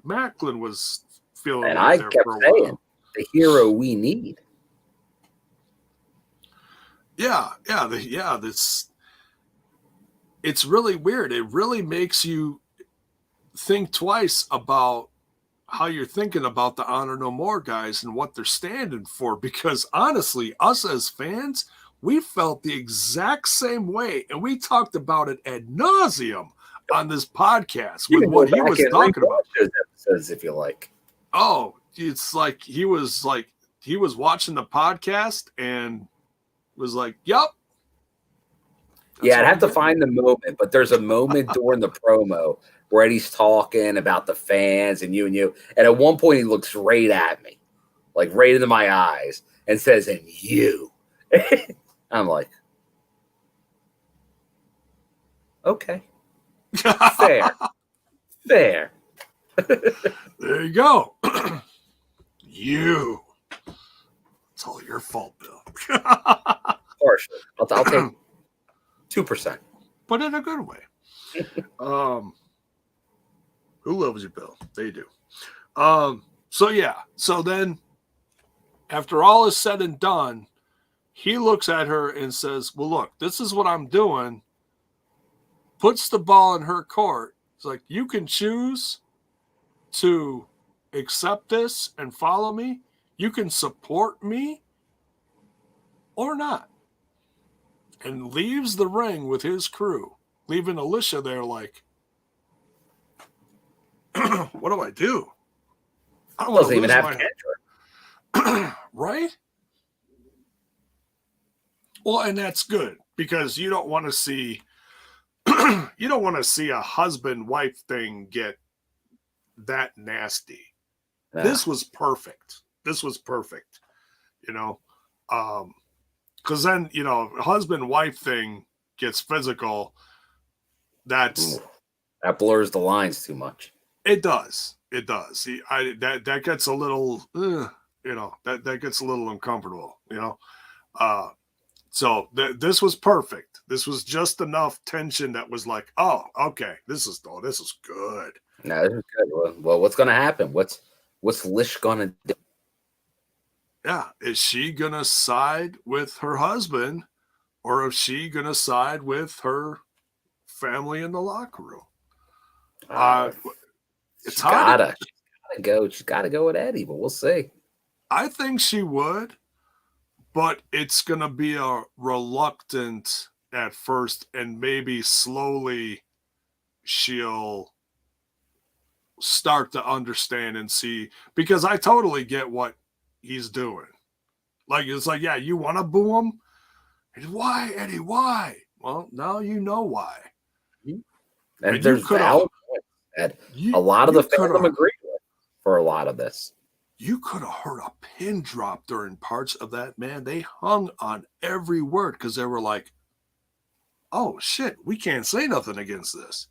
Macklin was feeling. And I kept saying, the hero we need. It's really weird. It really makes you think twice about how you're thinking about the Honor No More guys and what they're standing for. Because honestly, us as fans, we felt the exact same way, and we talked about it ad nauseum on this podcast with what he was talking about. Those episodes, if you like. Oh, it's like he was watching the podcast and was like, "Yep." Yeah, I'd have to find the moment, but there's a moment during the promo where Eddie's talking about the fans and you. And at one point, he looks right at me, like right into my eyes, and says, "And you." I'm like, okay. Fair. There you go. You. It's all your fault, Bill. Partially. I'll take 2%. But in a good way. Who loves you, Bill? They do. So then after all is said and done, he looks at her and says, well, look, this is what I'm doing. Puts the ball in her court. It's like, you can choose to accept this and follow me. You can support me or not. And leaves the ring with his crew, leaving Alicia there like, what do I do? I don't want to even lose have my Kendra. right? Well, and that's good because you don't want to see a husband-wife thing get that nasty. Yeah. This was perfect. You know, because then husband-wife thing gets physical. That blurs the lines too much. It does. That gets a little, that gets a little uncomfortable. So this was perfect. This was just enough tension that was like, oh, okay, this is good. No, this is good. Well, what's gonna happen? What's Lish gonna do? Yeah, is she gonna side with her husband, or is she gonna side with her family in the locker room? It's hard. She's gotta go with Eddie, but we'll see. I think she would, but it's gonna be a reluctant at first, and maybe slowly she'll start to understand and see, because I totally get what he's doing. Like, it's like, yeah, you want to boo him? Why, Eddie? Why? Well, now you know why. And there's valid points that a lot of the fandom agree with for a lot of this. You could have heard a pin drop during parts of that, man. They hung on every word because they were like, oh, shit, we can't say nothing against this.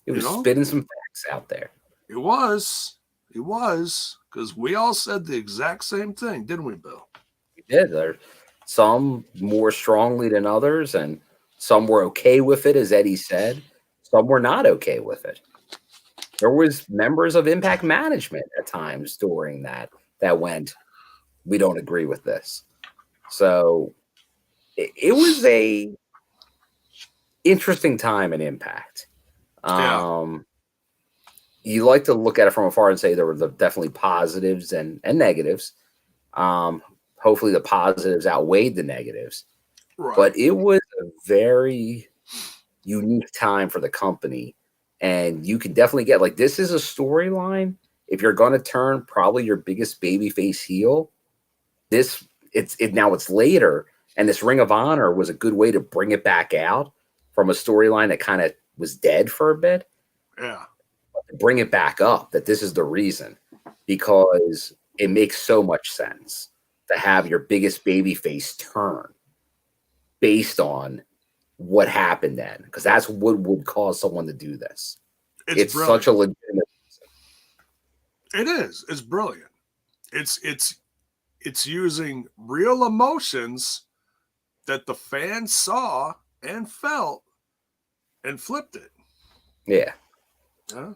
It was spitting some facts out there. It was, because we all said the exact same thing, didn't we, Bill? We did. There's some more strongly than others, and some were okay with it, as Eddie said. Some were not okay with it. There was members of Impact Management at times during that went, we don't agree with this. So it was a interesting time in Impact. You like to look at it from afar and say there were definitely positives and negatives. Hopefully the positives outweighed the negatives. Right. But it was a very unique time for the company. And you can definitely get, like, this is a storyline. If you're going to turn probably your biggest babyface heel, now it's later. And this Ring of Honor was a good way to bring it back out from a storyline that kind of was dead for a bit. Yeah. Bring it back up, that this is the reason, because it makes so much sense to have your biggest babyface turn based on what happened then, because that's what would cause someone to do this. It's such a legitimate reason. It is. It's brilliant. It's using real emotions that the fans saw and felt and flipped it. Yeah. Huh?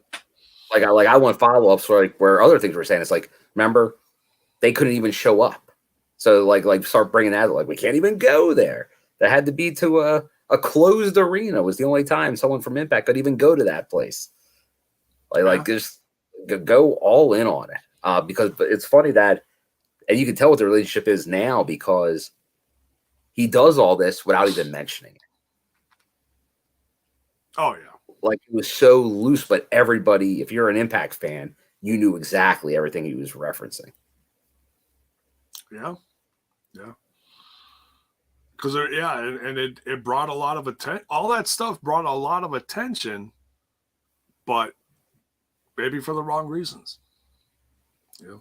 Like I want follow-ups where other things were saying. It's like, remember, they couldn't even show up. So like start bringing that, like, we can't even go there. That had to be to a closed arena was the only time someone from Impact could even go to that place. Like just go all in on it. Because it's funny that, and you can tell what the relationship is now, because he does all this without even mentioning it. Oh, yeah. Like, it was so loose, but everybody, if you're an Impact fan, you knew exactly everything he was referencing. Yeah. Yeah. Because, and it brought a lot of attention. All that stuff brought a lot of attention, but maybe for the wrong reasons. Yeah.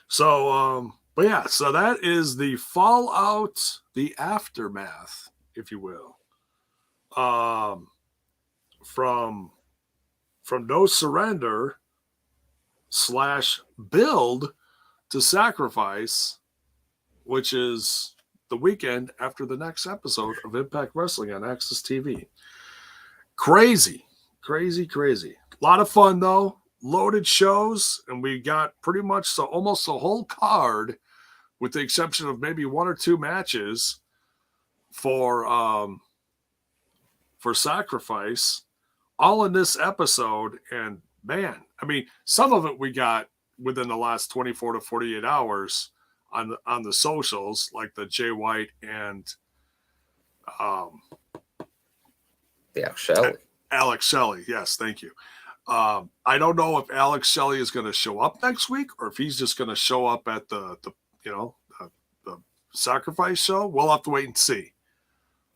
So, but yeah, so that is the fallout, the aftermath, if you will. From No Surrender / build to Sacrifice, which is the weekend after the next episode of Impact Wrestling on Access TV. Crazy. A lot of fun, though. Loaded shows, and we got pretty much almost the whole card with the exception of maybe one or two matches for Sacrifice, all in this episode. And man, I mean, some of it we got within the last 24 to 48 hours on the socials, like the Jay White and Alex Shelley. Yes, thank you. I don't know if Alex Shelley is going to show up next week or if he's just going to show up at the Sacrifice show. We'll have to wait and see.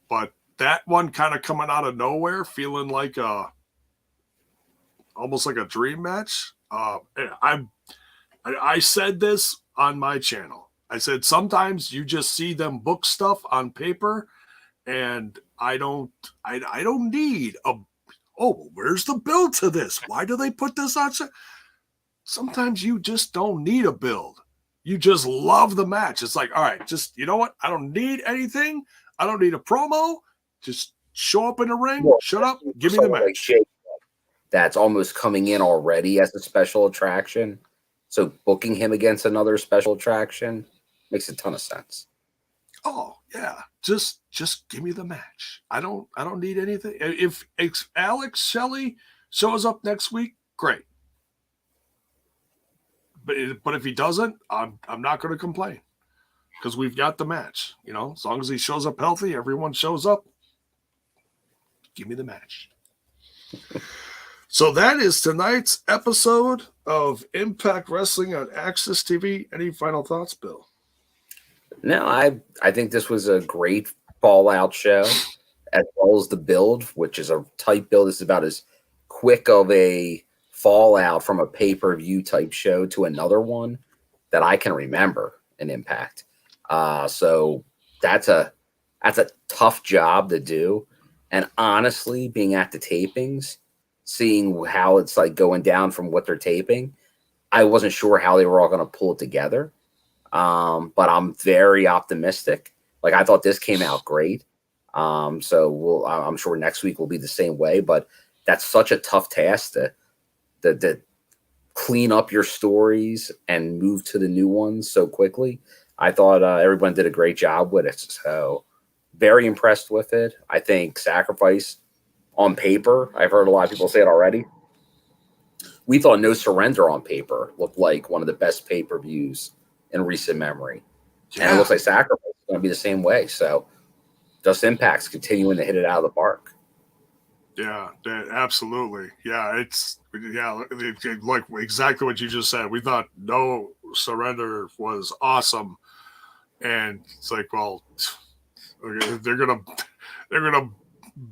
But that one kind of coming out of nowhere, feeling like almost like a dream match. I said this on my channel. I said sometimes you just see them book stuff on paper, and I don't need where's the build to this? Why do they put this on? Sometimes you just don't need a build. You just love the match. It's like, all right, just, you know what? I don't need anything. I don't need a promo. Just show up in the ring, shut up, give me the match. Like that's almost coming in already as a special attraction. So booking him against another special attraction makes a ton of sense. Oh, yeah. Just give me the match. I don't need anything. If Alex Shelley shows up next week, great. But if he doesn't, I'm not going to complain because we've got the match. You know, as long as he shows up healthy, everyone shows up. Give me the match. So that is tonight's episode of Impact Wrestling on Access TV. Any final thoughts, Bill? No, I think this was a great Fallout show, as well as the build, which is a tight build. It's about as quick of a fallout from a pay-per-view type show to another one that I can remember in Impact. So that's a tough job to do. And honestly, being at the tapings, seeing how it's like going down from what they're taping, I wasn't sure how they were all going to pull it together. But I'm very optimistic. Like, I thought this came out great. So I'm sure next week will be the same way, but that's such a tough task to clean up your stories and move to the new ones so quickly. I thought everyone did a great job with it. So very impressed with it. I think Sacrifice on paper, I've heard a lot of people say it already. We thought No Surrender on paper looked like one of the best pay-per-views in recent memory. Yeah. And it looks like Sacrifice is going to be the same way. So just Impact's continuing to hit it out of the park. Yeah, absolutely. Yeah, it's like exactly what you just said. We thought No Surrender was awesome. And it's like, well, they're gonna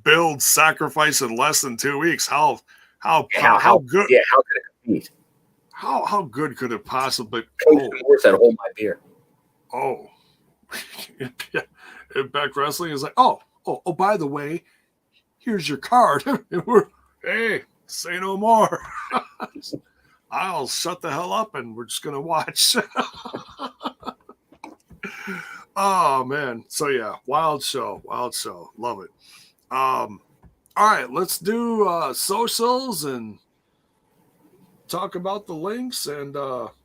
build Sacrifice in less than 2 weeks. How good? Yeah, how could it compete? How good could it possibly? Said, hold my beer. Oh, Impact Wrestling is like, oh, by the way, here's your card. Hey, say no more. I'll shut the hell up and we're just gonna watch. Oh man, so yeah, wild show, love it. All right, let's do socials and talk about the links, and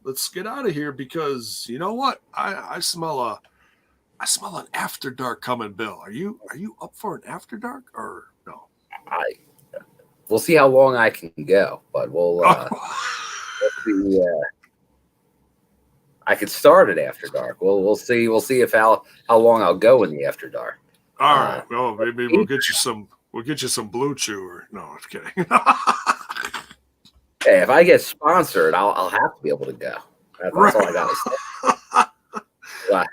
let's get out of here because you know what? I smell an after dark coming, Bill. Are you up for an after dark or no? We'll see how long I can go, but we'll see. I could start it after dark. We'll see. We'll see if how long I'll go in the after dark. All right. Well, maybe we'll get you some. We'll get you some Blue Chew or no, I'm kidding. Hey, if I get sponsored, I'll have to be able to go. That's all I gotta say.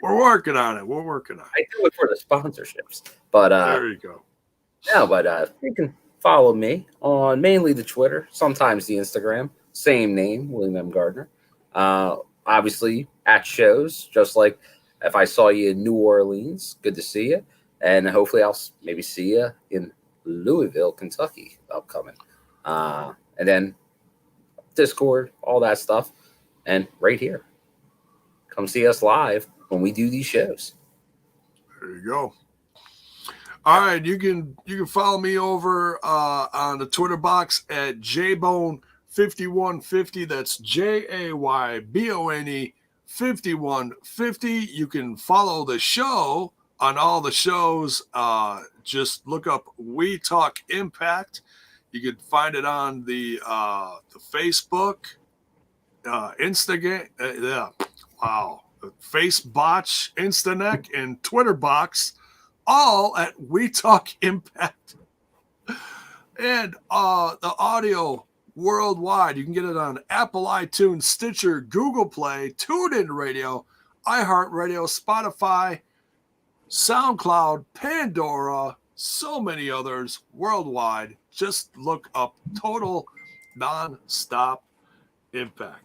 We're working on it. I do it for the sponsorships, but there you go. No, but you can follow me on mainly the Twitter, sometimes the Instagram. Same name, William M. Gardner. Obviously at shows, just like if I saw you in New Orleans, good to see you, and hopefully I'll maybe see you in Louisville, Kentucky, upcoming, and then Discord, all that stuff, and right here, come see us live when we do these shows. There you go. All right, you can follow me over on the Twitter box at JBone5150. That's JAYBONE 5150. You can follow the show on all the shows. Just look up We Talk Impact. You can find it on the Facebook, Instagram, Facebotch, Instaneck, and Twitter box, all at We Talk Impact. And the audio worldwide, you can get it on Apple, iTunes, Stitcher, Google Play, TuneIn Radio, iHeart Radio, Spotify, SoundCloud, Pandora, so many others worldwide. Just look up Total Nonstop Impact.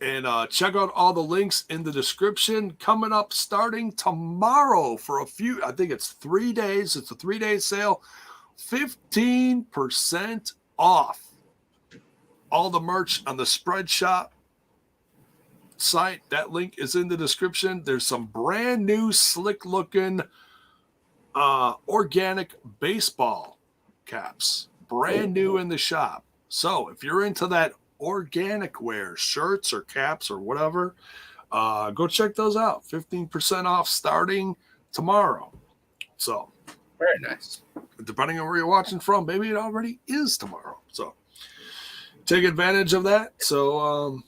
And check out all the links in the description. Coming up starting tomorrow for a few, I think it's 3 days. It's a 3-day sale. 15% off all the merch on the Spread Shop site. That link is in the description. There's some brand new slick looking organic baseball caps, brand new in the shop. So if you're into that organic wear, shirts or caps or whatever, go check those out. 15% off starting tomorrow. So very nice. Depending on where you're watching from, maybe it already is tomorrow. So take advantage of that. So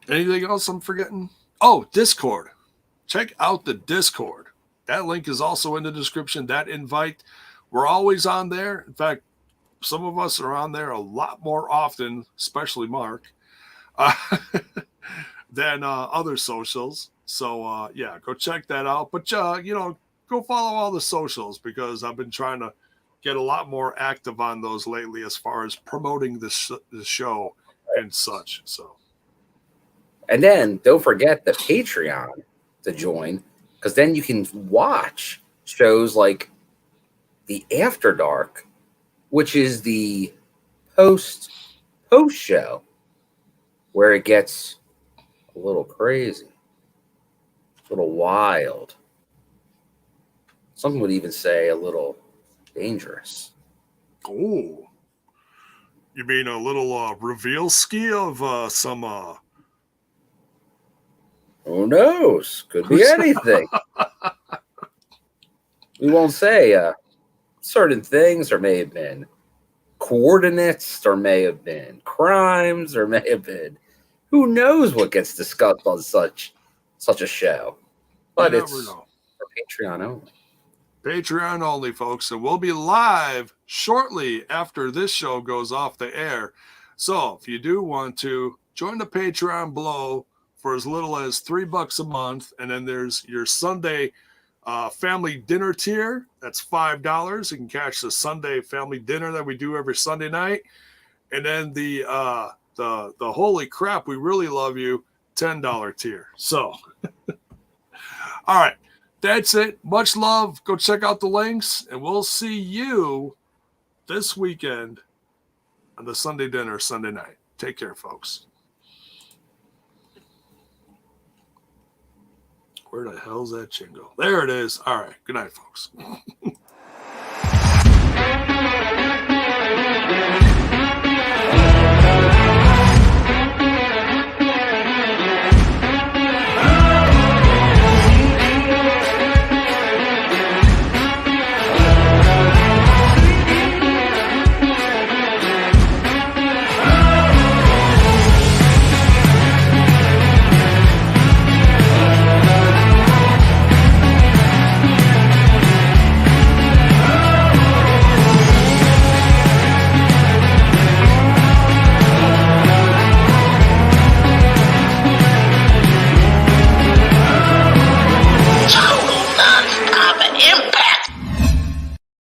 anything else I'm forgetting? Oh, Discord. Check out the Discord. That link is also in the description. That invite. We're always on there. In fact, some of us are on there a lot more often, especially Mark, than other socials. So, yeah, go check that out. But, go follow all the socials because I've been trying to get a lot more active on those lately as far as promoting the show and such. So, and then don't forget the Patreon to join, because then you can watch shows like the After Dark, which is the post show where it gets a little crazy, a little wild. Some would even say a little dangerous. oh, you mean a little reveal ski of some Who knows? Could be anything. We won't say certain things. There may have been coordinates. There may have been crimes. There may have been who knows what gets discussed on such a show. But it's for Patreon only. Patreon only, folks. And we'll be live shortly after this show goes off the air. So if you do want to join the Patreon below for as little as $3 a month, and then there's your Sunday family dinner tier. That's $5. You can catch the Sunday family dinner that we do every Sunday night, and then the holy crap, we really love you $10 tier. So, all right, that's it. Much love. Go check out the links, and we'll see you this weekend on the Sunday dinner Sunday night. Take care, folks. Where the hell's that jingle? There it is. All right. Good night, folks.